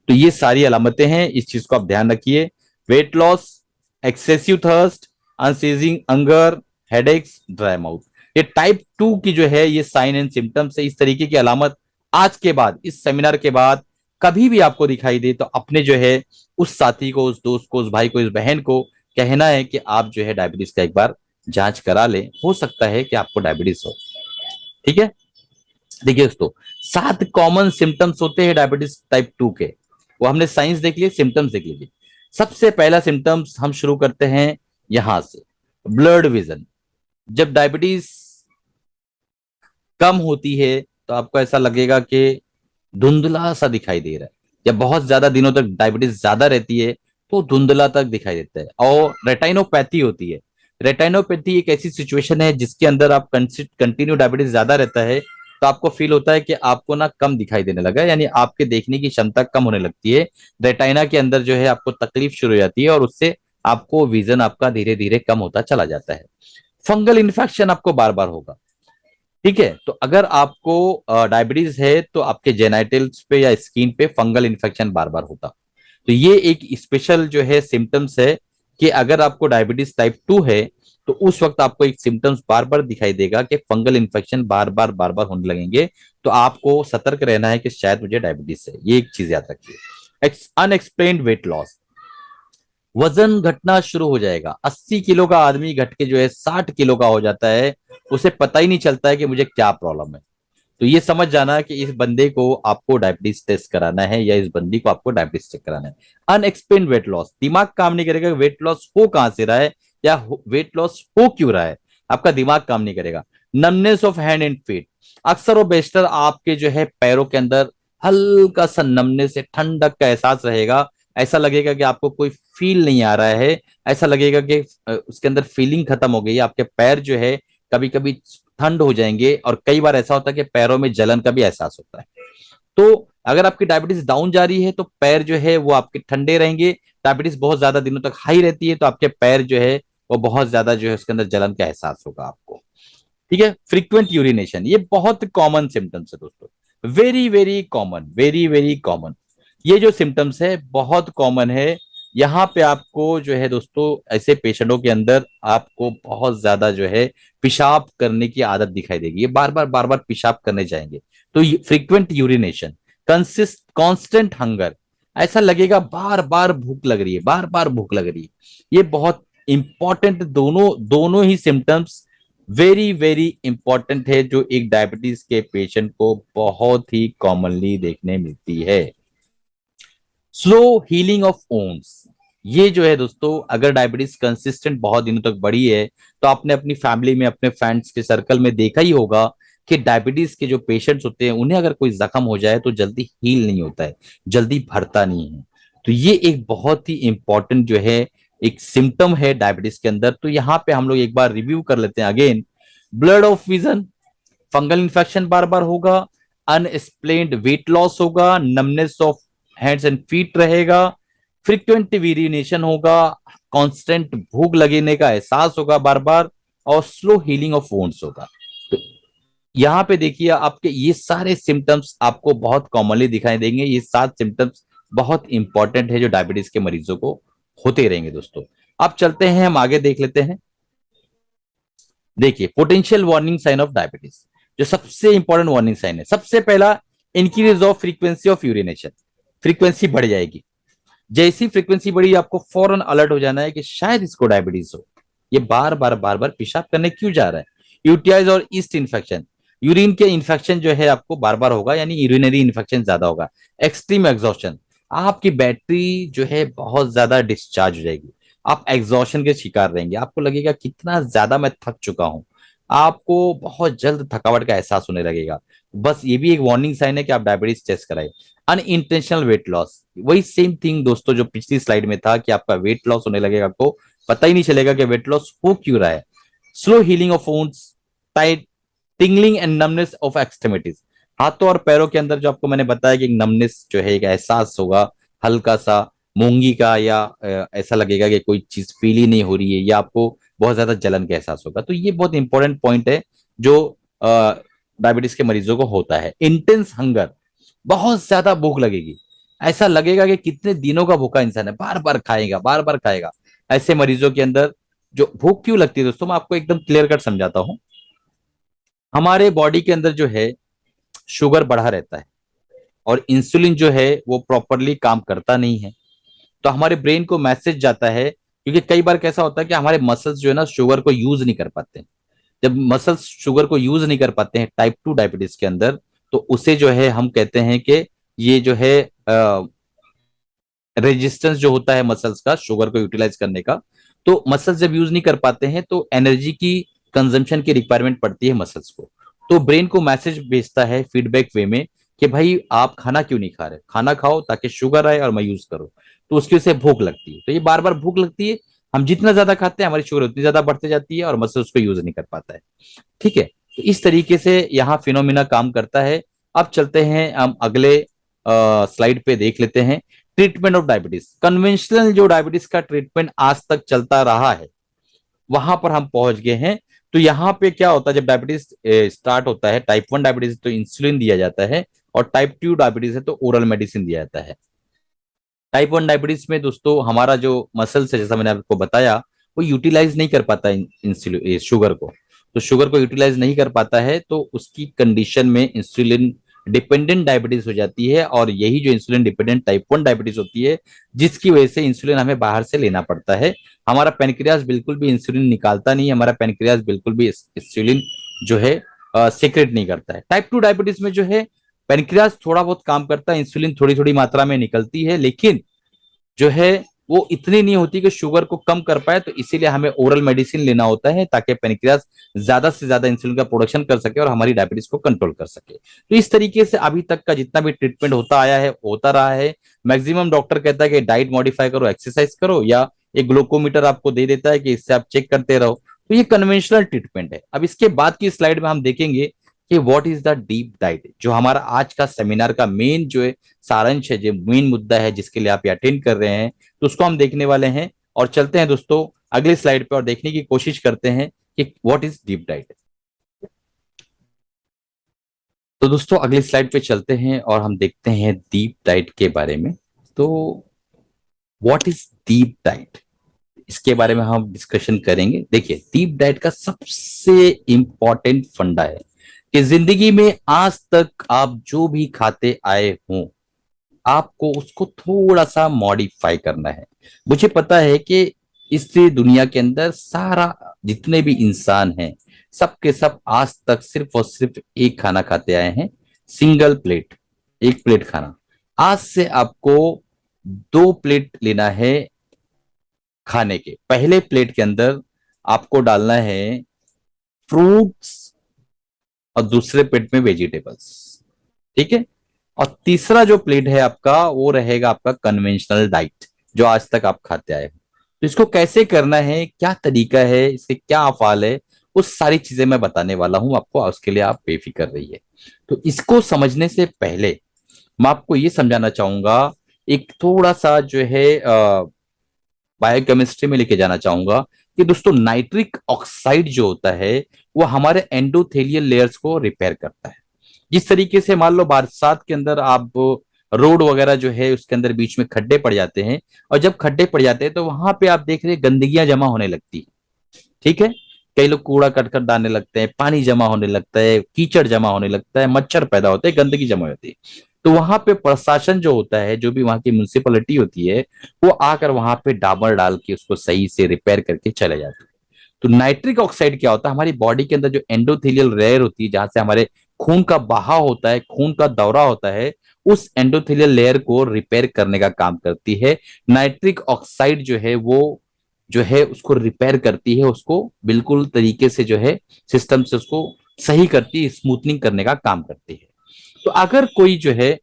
तो ये सारी अलामतें हैं, इस चीज को आप ध्यान रखिए। Weight loss, excessive thirst, unceasing anger, headaches, dry mouth, ये टाइप 2 की जो है ये साइन एंड सिम्टम्स है। इस तरीके की अलामत आज के बाद, इस सेमिनार के बाद कभी भी आपको दिखाई दे तो अपने जो है उस साथी को, उस दोस्त को, उस भाई को, इस बहन को कहना है कि आप जो है डायबिटीज का एक बार जांच करा ले, हो सकता है कि आपको डायबिटीज हो। ठीक है, देखिए दोस्तों, 7 कॉमन सिम्टम्स होते हैं डायबिटीज टाइप 2 के। वो हमने साइंस देख लिए, सिम्टम्स देख लीजिए। सबसे पहला सिम्टम्स हम शुरू करते हैं यहां से, ब्लर्ड विजन। जब डायबिटीज कम होती है तो आपको ऐसा लगेगा कि धुंधला सा दिखाई दे रहा है। जब बहुत ज्यादा दिनों तक डायबिटीज ज्यादा रहती है तो धुंधला तक दिखाई देता है। और रेटाइनोपैथी होती है। रेटाइनोपैथी एक ऐसी सिचुएशन है जिसके अंदर आप कंटिन्यू डायबिटीज ज्यादा रहता है तो आपको फील होता है कि आपको ना कम दिखाई देने लगा, यानी आपके देखने की क्षमता कम होने लगती है। रेटाइना के अंदर जो है आपको तकलीफ शुरू हो जाती है और उससे आपको विजन आपका धीरे धीरे कम होता चला जाता है। फंगल इन्फेक्शन आपको बार बार होगा। ठीक है, तो अगर आपको डायबिटीज है तो आपके जेनाइटल्स पे या स्किन पे फंगल इन्फेक्शन बार बार होता। तो ये एक स्पेशल जो है सिम्टम्स है कि अगर आपको डायबिटीज टाइप 2 है तो उस वक्त आपको एक सिम्टम्स बार बार दिखाई देगा कि फंगल इन्फेक्शन बार बार होने लगेंगे। तो आपको सतर्क रहना है कि शायद मुझे डायबिटीज है। ये एक चीज याद रखिए। अनएक्सप्लेन्ड वेट लॉस, वजन घटना शुरू हो जाएगा। 80 किलो का आदमी घट के जो है 60 किलो का हो जाता है, उसे पता ही नहीं चलता है कि मुझे क्या प्रॉब्लम है। तो ये समझ जाना कि इस बंदे को आपको डायबिटीज टेस्ट कराना है या इस बंदी को आपको डायबिटीज चेक कराना है। अनएक्सप्लेन्ड वेट लॉस, दिमाग काम नहीं करेगा, वेट लॉस हो कहां से रहा है या वेट लॉस हो क्यों रहा है, आपका दिमाग काम नहीं करेगा। Numbness of hand and feet, अक्सर और बेशतर आपके जो है पैरों के अंदर हल्का सा नमने से ठंडक का एहसास रहेगा। ऐसा लगेगा कि आपको कोई फील नहीं आ रहा है, ऐसा लगेगा कि उसके अंदर फीलिंग खत्म हो गई है। आपके पैर जो है कभी कभी ठंड हो जाएंगे और कई बार ऐसा होता है कि पैरों में जलन का भी एहसास होता है। तो अगर आपकी डायबिटीज डाउन जा रही है तो पैर जो है वो आपके ठंडे रहेंगे। डायबिटीज बहुत ज्यादा दिनों तक हाई रहती है तो आपके पैर जो है वो बहुत ज्यादा जो है उसके अंदर जलन का एहसास होगा आपको। ठीक है, फ्रीक्वेंट यूरिनेशन, ये बहुत कॉमन सिम्टम्स है दोस्तों, very very common, very very common. ये जो सिम्टम्स है बहुत कॉमन है। यहाँ पे आपको जो है दोस्तों ऐसे पेशेंटों के अंदर आपको बहुत ज्यादा जो है पेशाब करने की आदत दिखाई देगी, ये बार बार पेशाब करने जाएंगे। तो फ्रीक्वेंट यूरिनेशन, कांस्टेंट हंगर, ऐसा लगेगा बार बार भूख लग रही है, बार बार भूख लग रही है। ये बहुत इंपॉर्टेंट, दोनों दोनों ही सिम्टम्स वेरी वेरी इंपॉर्टेंट है जो एक डायबिटीज के पेशेंट को बहुत ही कॉमनली देखने मिलती है। स्लो हीलिंग ऑफ वुंड्स, ये जो है दोस्तों अगर डायबिटीज कंसिस्टेंट बहुत दिनों तक बढ़ी है तो आपने अपनी फैमिली में, अपने फ्रेंड्स के सर्कल में देखा ही होगा कि डायबिटीज के जो पेशेंट्स होते हैं उन्हें अगर कोई जख्म हो जाए तो जल्दी हील नहीं होता है, जल्दी भरता नहीं है। तो ये एक बहुत ही इंपॉर्टेंट जो है एक सिम्टम है डायबिटीज के अंदर। तो यहाँ पे हम लोग एक बार रिव्यू कर लेते हैं again. Blood of vision, fungal infection बार बार होगा, अनएक्सप्लेन्ड वेट लॉस होगा, numbness of hands and feet रहेगा, फ्रीक्वेंट यूरिनेशन होगा, कांस्टेंट भूख लगने का एहसास होगा बार बार, और स्लो हीलिंग ऑफ वुंड्स होगा। तो यहाँ पे देखिए आपके ये सारे सिम्टम्स आपको बहुत कॉमनली दिखाई देंगे। ये 7 सिम्टम्स बहुत इंपॉर्टेंट है जो डायबिटीज के मरीजों को होते रहेंगे दोस्तों। अब चलते हैं, हम आगे देख लेते हैं। देखिए potential warning sign of diabetes, जो सबसे इंपॉर्टेंट वार्निंग साइन है, सबसे पहला increase of frequency of urination, frequency बढ़ जाएगी। जैसी फ्रीक्वेंसी बढ़ी आपको फौरन अलर्ट हो जाना है कि शायद इसको डायबिटीज हो, ये बार बार पेशाब करने क्यों जा रहा है। यूटीआईज और ईस्ट इन्फेक्शन, यूरिन के इन्फेक्शन जो है आपको बार बार होगा, यानी यूरिनरी इन्फेक्शन ज्यादा होगा। एक्सट्रीम एग्जॉस्शन, आपकी बैटरी जो है बहुत ज्यादा डिस्चार्ज हो जाएगी, आप एग्जॉशन के शिकार रहेंगे, आपको लगेगा कितना ज्यादा मैं थक चुका हूं, आपको बहुत जल्द थकावट का एहसास होने लगेगा। बस ये भी एक वार्निंग साइन है कि आप डायबिटीज टेस्ट कराएं। अनइंटेंशनल वेट लॉस, वही सेम थिंग दोस्तों जो पिछली स्लाइड में था कि आपका वेट लॉस होने लगेगा, आपको पता ही नहीं चलेगा कि वेट लॉस हो क्यों रहा है। Slow healing of wounds, tight tingling and numbness of extremities, हाथों और पैरों के अंदर जो आपको मैंने बताया कि नमनेस जो है एक एहसास होगा हल्का सा मूंगी का, या ऐसा लगेगा कि कोई चीज फील ही नहीं हो रही है, या आपको बहुत ज्यादा जलन का एहसास होगा। तो ये बहुत इंपॉर्टेंट पॉइंट है जो डायबिटीज के मरीजों को होता है। इंटेंस हंगर, बहुत ज्यादा भूख लगेगी, ऐसा लगेगा कि कितने दिनों का भूखा इंसान है, बार बार खाएगा बार बार खाएगा। ऐसे मरीजों के अंदर जो भूख क्यों लगती है दोस्तों, मैं आपको एकदम क्लियर कट समझाता हूं। हमारे बॉडी के अंदर जो है शुगर बढ़ा रहता है और इंसुलिन जो है वो प्रॉपरली काम करता नहीं है। तो हमारे ब्रेन को मैसेज जाता है, क्योंकि कई बार कैसा होता है कि हमारे मसल्स जो है ना शुगर को यूज नहीं कर पाते हैं। जब मसल्स शुगर को यूज नहीं कर पाते हैं टाइप 2 डायबिटीज के अंदर, तो उसे जो है हम कहते हैं कि ये जो है रेजिस्टेंस जो होता है मसल्स का शुगर को यूटिलाइज करने का, तो मसल्स जब यूज नहीं कर पाते हैं तो एनर्जी की कंजम्पशन की रिक्वायरमेंट पड़ती है मसल्स को। तो ब्रेन को मैसेज भेजता है फीडबैक वे में कि भाई आप खाना क्यों नहीं खा रहे, खाना खाओ ताकि शुगर आए और मैं यूज करूं। तो उसकी वजह से भूख लगती है, तो ये बार बार भूख लगती है। हम जितना ज्यादा खाते हैं हमारी शुगर उतनी ज्यादा बढ़ती जाती है और मसल उसको यूज नहीं कर पाता है। ठीक है, तो इस तरीके से यहाँ फिनोमिना काम करता है। अब चलते हैं हम अगले स्लाइड पे देख लेते हैं। ट्रीटमेंट ऑफ डायबिटीज, कन्वेंशनल जो डायबिटीज का ट्रीटमेंट आज तक चलता रहा है वहां पर हम पहुंच गए हैं। तो यहाँ पे क्या होता है, जब डायबिटीज स्टार्ट होता है, टाइप 1 डायबिटीज तो इंसुलिन दिया जाता है, और टाइप 2 डायबिटीज है तो ओरल मेडिसिन दिया जाता है। टाइप 1 डायबिटीज में दोस्तों हमारा जो मसल्स है, जैसा मैंने आपको बताया, वो यूटिलाइज नहीं कर पाता इंसुलिन शुगर को। तो शुगर को यूटिलाइज नहीं कर पाता है तो उसकी कंडीशन में इंसुलिन डिपेंडेंट डायबिटीज हो जाती है, और यही जो इंसुलिन डिपेंडेंट टाइप 1 डायबिटीज होती है, जिसकी वजह से इंसुलिन हमें बाहर से लेना पड़ता है। हमारा पेनक्रियास बिल्कुल भी इंसुलिन निकालता नहीं है, हमारा पेनक्रियास बिल्कुल भी इंसुलिन जो है सीक्रेट नहीं करता है। टाइप 2 डायबिटीज में जो है पेनक्रियास थोड़ा बहुत काम करता है, इंसुलिन थोड़ी थोड़ी मात्रा में निकलती है, लेकिन जो है वो इतनी नहीं होती कि शुगर को कम कर पाए। तो इसीलिए हमें ओरल मेडिसिन लेना होता है ताकि पेनक्रियास ज्यादा से ज्यादा इंसुलिन का प्रोडक्शन कर सके और हमारी डायबिटीज को कंट्रोल कर सके। तो इस तरीके से अभी तक का जितना भी ट्रीटमेंट होता आया है होता रहा है। मैक्सिमम डॉक्टर कहता है कि डाइट मॉडिफाई करो, एक्सरसाइज करो, या एक ग्लूकोमीटर आपको दे देता है कि इससे आप चेक करते रहो। तो ये कन्वेंशनल ट्रीटमेंट है। अब इसके बाद की स्लाइड में हम देखेंगे कि what is the deep diet, जो हमारा आज का सेमिनार का मेन जो है सारांश है, जो मेन मुद्दा है जिसके लिए आप अटेंड कर रहे हैं, तो उसको हम देखने वाले हैं। और चलते हैं दोस्तों अगली स्लाइड पे और देखने की कोशिश करते हैं कि व्हाट इज डीप डाइट। तो दोस्तों अगली स्लाइड पे चलते हैं और हम देखते हैं डीप डाइट के बारे में। तो व्हाट इज डीप डाइट, इसके बारे में हम डिस्कशन करेंगे। देखिए, डीप डाइट का सबसे इंपॉर्टेंट फंडा है कि जिंदगी में आज तक आप जो भी खाते आए हों, आपको उसको थोड़ा सा मॉडिफाई करना है। मुझे पता है कि इस दुनिया के अंदर सारा जितने भी इंसान हैं, सबके सब आज तक सिर्फ और सिर्फ एक खाना खाते आए हैं, सिंगल प्लेट, एक प्लेट खाना। आज से आपको 2 प्लेट लेना है। खाने के पहले प्लेट के अंदर आपको डालना है फ्रूट्स और दूसरे प्लेट में वेजिटेबल्स। ठीक है, और तीसरा जो प्लेट है आपका वो रहेगा आपका कन्वेंशनल डाइट, जो आज तक आप खाते आए हो। तो इसको कैसे करना है, क्या तरीका है, इसके क्या अफाल है, वो सारी चीजें मैं बताने वाला हूं आपको। उसके लिए आप बेफिक्र रहिए। तो इसको समझने से पहले मैं आपको ये समझाना चाहूंगा, एक थोड़ा सा जो है बायोकेमिस्ट्री में लेके जाना चाहूंगा कि दोस्तों नाइट्रिक ऑक्साइड जो होता है वो हमारे एंडोथेलियल लेयर्स को रिपेयर करता है। जिस तरीके से मान लो बरसात के अंदर आप रोड वगैरह जो है उसके अंदर बीच में खड्डे पड़ जाते हैं, और जब खड्डे पड़ जाते हैं तो वहां पे आप देख रहे हैं गंदगियां जमा होने लगती है। ठीक है, कई लोग कूड़ा कट कर डालने लगते हैं, पानी जमा होने लगता है, कीचड़ जमा होने लगता है, मच्छर पैदा होते हैं, गंदगी जमा होती है। तो वहां पे प्रशासन जो होता है, जो भी वहां की म्यूनिसिपलिटी होती है, वो आकर वहां पे डामर डाल के उसको सही से रिपेयर करके चले जाते हैं। तो नाइट्रिक ऑक्साइड क्या होता है, हमारी बॉडी के अंदर जो एंडोथेलियल लेयर होती है, जहां से हमारे खून का बहाव होता है, खून का दौरा होता है, उस एंडोथेलियल लेयर को रिपेयर करने का काम करती है। नाइट्रिक ऑक्साइड जो है वो जो है उसको रिपेयर करती है, उसको बिल्कुल तरीके से जो है सिस्टम से उसको सही करती है, स्मूथनिंग करने का काम करती है। तो अगर कोई जो है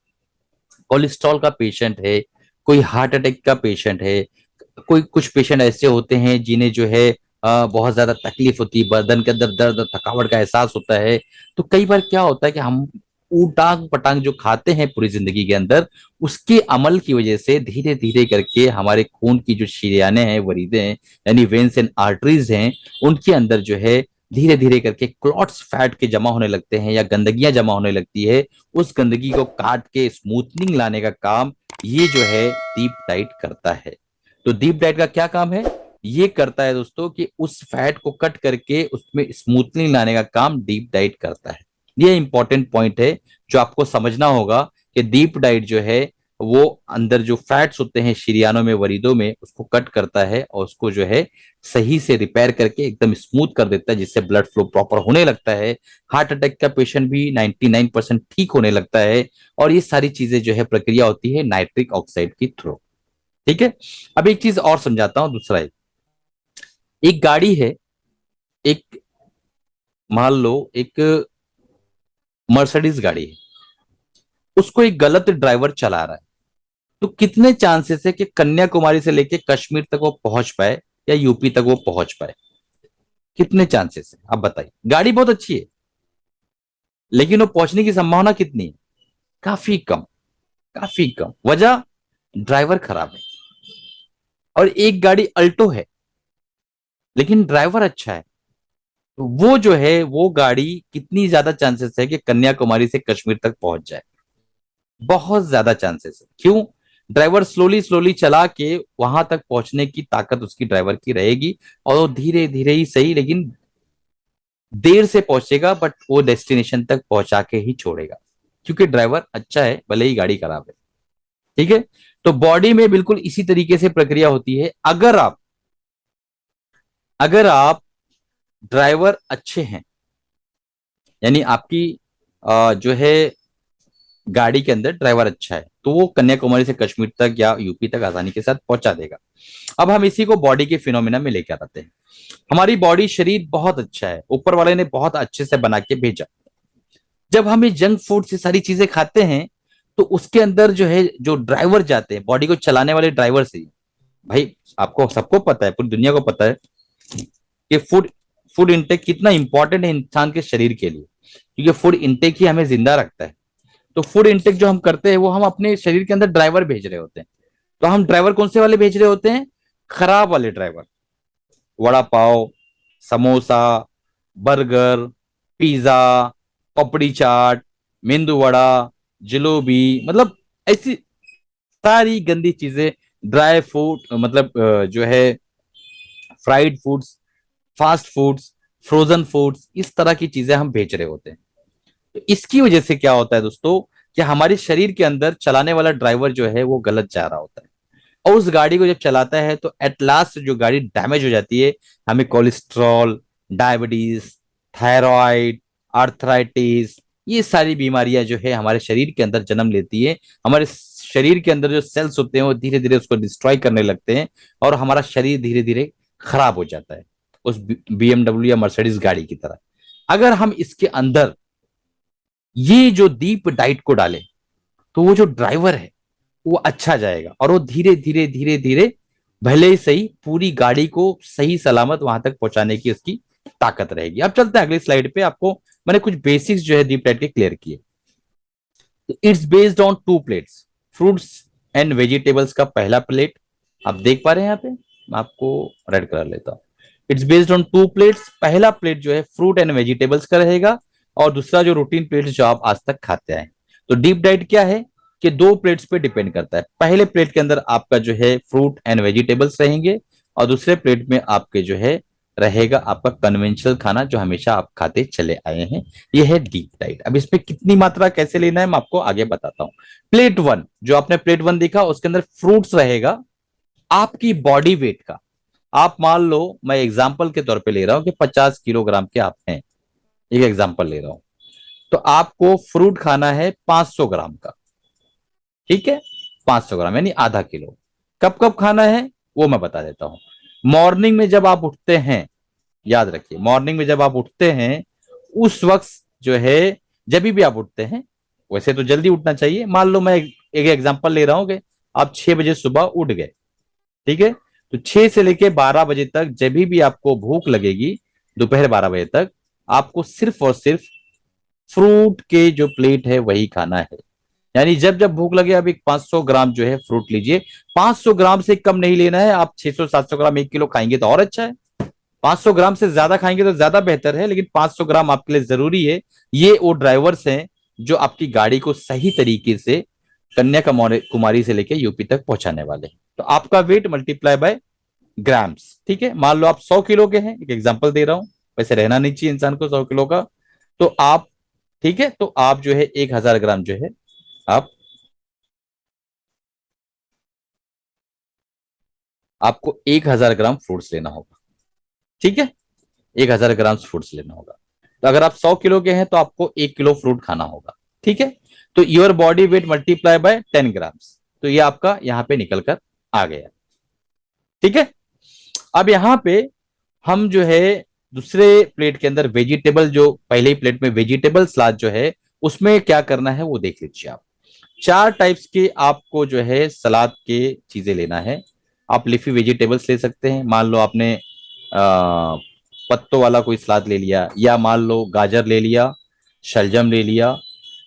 कोलेस्ट्रॉल का पेशेंट है, कोई हार्ट अटैक का पेशेंट है, कोई कुछ पेशेंट ऐसे होते हैं जिन्हें जो है बहुत ज्यादा तकलीफ होती है, बदन के अंदर दर्द थकावट का एहसास होता है, तो कई बार क्या होता है कि हम ऊटांग पटांग जो खाते हैं पूरी जिंदगी के अंदर, उसके अमल की वजह से धीरे धीरे करके हमारे खून की जो शरेयानें हैं, वरीदें हैं, यानी वेन्स एंड आर्टरीज हैं, उनके अंदर जो है धीरे धीरे करके क्लॉट्स फैट के जमा होने लगते हैं या गंदगियां जमा होने लगती है। उस गंदगी को काट के स्मूथनिंग लाने का काम ये जो है डीप डाइट करता है। तो डीप डाइट का क्या काम है? ये करता है दोस्तों कि उस फैट को कट करके उसमें स्मूथनिंग लाने का काम डीप डाइट करता है। ये इंपॉर्टेंट पॉइंट है जो आपको समझना होगा कि डीप डाइट जो है वो अंदर जो फैट्स होते हैं शरीयानों में, वरीदों में, उसको कट करता है और उसको जो है सही से रिपेयर करके एकदम स्मूथ कर देता है, जिससे ब्लड फ्लो प्रॉपर होने लगता है। हार्ट अटैक का पेशेंट भी 99% ठीक होने लगता है। और ये सारी चीजें जो है प्रक्रिया होती है नाइट्रिक ऑक्साइड की थ्रू। ठीक है। अब एक चीज और समझाता हूं, दूसरा एक गाड़ी है, एक मान लो एक मर्सिडीज गाड़ी है, उसको एक गलत ड्राइवर चला रहा है। तो कितने चांसेस है कि कन्याकुमारी से लेके कश्मीर तक वो पहुंच पाए या यूपी तक वो पहुंच पाए? कितने चांसेस है आप बताइए? गाड़ी बहुत अच्छी है, लेकिन वो पहुंचने की संभावना कितनी है? काफी कम, काफी कम। वजह, ड्राइवर खराब है। और एक गाड़ी अल्टो है, लेकिन ड्राइवर अच्छा है, तो वो जो है वो गाड़ी कितनी ज्यादा चांसेस है कि कन्याकुमारी से कश्मीर तक पहुंच जाए? बहुत ज्यादा चांसेस है। क्यों? ड्राइवर स्लोली स्लोली चला के वहां तक पहुंचने की ताकत उसकी ड्राइवर की रहेगी, और वो धीरे धीरे ही सही लेकिन देर से पहुंचेगा, बट वो डेस्टिनेशन तक पहुंचा के ही छोड़ेगा, क्योंकि ड्राइवर अच्छा है भले ही गाड़ी खराब है। ठीक है। तो बॉडी में बिल्कुल इसी तरीके से प्रक्रिया होती है। अगर आप ड्राइवर अच्छे हैं, यानी आपकी जो है गाड़ी के अंदर ड्राइवर अच्छा है, तो वो कन्याकुमारी से कश्मीर तक या यूपी तक आसानी के साथ पहुंचा देगा। अब हम इसी को बॉडी के फिनोमिना में लेकर आते हैं। हमारी बॉडी, शरीर बहुत अच्छा है, ऊपर वाले ने बहुत अच्छे से बना के भेजा। जब हम ये जंक फूड से सारी चीजें खाते हैं, तो उसके अंदर जो है जो ड्राइवर जाते हैं, बॉडी को चलाने वाले ड्राइवर से, भाई आपको सबको पता है, पूरी दुनिया को पता है कि फूड फूड इंटेक कितना इंपॉर्टेंट है इंसान के शरीर के लिए, क्योंकि फूड इंटेक ही हमें जिंदा रखता है। तो फूड इंटेक जो हम करते हैं वो हम अपने शरीर के अंदर ड्राइवर भेज रहे होते हैं। तो हम ड्राइवर कौन से वाले भेज रहे होते हैं? खराब वाले driver. Vada pav, samosa, burger, pizza, papdi chaat, मेंदू वड़ा, जलेबी, मतलब ऐसी सारी गंदी चीजें, ड्राई फूड, मतलब जो है fried foods, fast foods, frozen foods, इस तरह की चीजें हम भेज रहे होते हैं। तो इसकी वजह से क्या होता है दोस्तों, कि हमारे शरीर के अंदर चलाने वाला ड्राइवर जो है वो गलत जा रहा होता है, और उस गाड़ी को जब चलाता है तो एट लास्ट जो गाड़ी डैमेज हो जाती है, हमें कोलेस्ट्रॉल, डायबिटीज, थायराइड, आर्थराइटिस, ये सारी बीमारियां जो है हमारे शरीर के अंदर जन्म लेती है। हमारे शरीर के अंदर जो सेल्स होते हैं वो धीरे धीरे उसको डिस्ट्रॉय करने लगते हैं, और हमारा शरीर धीरे धीरे खराब हो जाता है, उस बीएमडब्ल्यू या मर्सिडीज गाड़ी की तरह। अगर हम इसके अंदर ये जो डीप डाइट को डालें, तो वो जो ड्राइवर है वो अच्छा जाएगा, और वो धीरे धीरे धीरे धीरे भले ही सही पूरी गाड़ी को सही सलामत वहां तक पहुंचाने की उसकी ताकत रहेगी। अब चलते हैं अगली स्लाइड पे। आपको मैंने कुछ बेसिक्स जो है डीप डाइट के क्लियर किए। It's based on 2 plates, fruits and vegetables का पहला प्लेट आप देख पा रहे हैं यहाँ पे, मैं आपको रेड कलर लेता हूँ। It's based on 2 plates. पहला प्लेट जो है फ्रूट एंड वेजिटेबल्स का रहेगा, और दूसरा जो रूटीन प्लेट जो आप आज तक खाते आए। तो डीप डाइट क्या है कि 2 प्लेट्स पे डिपेंड करता है। पहले प्लेट के अंदर आपका जो है फ्रूट एंड वेजिटेबल्स रहेंगे, और दूसरे प्लेट में आपके जो है रहेगा आपका कन्वेंशनल खाना जो हमेशा आप खाते चले आए हैं। ये है डीप डाइट। अब इसमें कितनी मात्रा कैसे लेना है मैं आपको आगे बताता हूं। प्लेट 1, जो आपने प्लेट 1 देखा, उसके अंदर फ्रूट्स रहेगा आपकी बॉडी वेट का। आप मान लो, मैं एग्जाम्पल के तौर पे ले रहा हूं कि 50 किलोग्राम के आप हैं, एक एग्जाम्पल ले रहा हूं, तो आपको फ्रूट खाना है 500 ग्राम का। ठीक है, 500 ग्राम यानी आधा किलो। कब कब खाना है वो मैं बता देता हूं। मॉर्निंग में जब आप उठते हैं, याद रखिए, मॉर्निंग में जब आप उठते हैं उस वक्त जो है, जब भी आप उठते हैं, वैसे तो जल्दी उठना चाहिए। मान लो मैं एक एग्जांपल ले रहा हूं कि आप 6 बजे सुबह उठ गए। ठीक है, तो 6 से लेके 12 बजे तक जब भी आपको भूख लगेगी, दोपहर 12 बजे तक, आपको सिर्फ और सिर्फ फ्रूट के जो प्लेट है वही खाना है। यानी जब जब भूख लगे आप एक 500 ग्राम जो है फ्रूट लीजिए। 500 ग्राम से कम नहीं लेना है। आप 600 700 ग्राम 1 किलो खाएंगे तो और अच्छा है, 500 ग्राम से ज्यादा खाएंगे तो ज्यादा बेहतर है, लेकिन 500 ग्राम आपके लिए जरूरी है। ये वो ड्राइवर्स हैं जो आपकी गाड़ी को सही तरीके से कन्याकुमारी कुमारी से लेके यूपी तक पहुंचाने वाले हैं। तो आपका वेट मल्टीप्लाई बाय ग्राम्स, ठीक है। मान लो आप 100 किलो के हैं, एक एग्जांपल दे रहा हूं, वैसे रहना नहीं चाहिए इंसान को 100 किलो का। तो आप, ठीक है, तो आप जो है 1000 ग्राम जो है आप, आपको 1000 ग्राम फ्रूट्स लेना होगा, ठीक है। 1000 ग्राम फ्रूट्स लेना होगा। तो अगर आप 100 किलो के हैं तो आपको 1 किलो फ्रूट खाना होगा, ठीक है। तो your body weight multiply by 10 grams, तो ये आपका यहां पे निकल कर आ गया, ठीक है। अब यहां पे हम जो है दूसरे प्लेट के अंदर वेजिटेबल, जो पहले ही प्लेट में वेजिटेबल सलाद जो है उसमें क्या करना है वो देख लीजिए आप। 4 टाइप्स के आपको जो है सलाद के चीजें लेना है। आप लीफी वेजिटेबल्स ले सकते हैं, मान लो आपने पत्तों वाला कोई सलाद ले लिया, या मान लो गाजर ले लिया, शलजम ले लिया,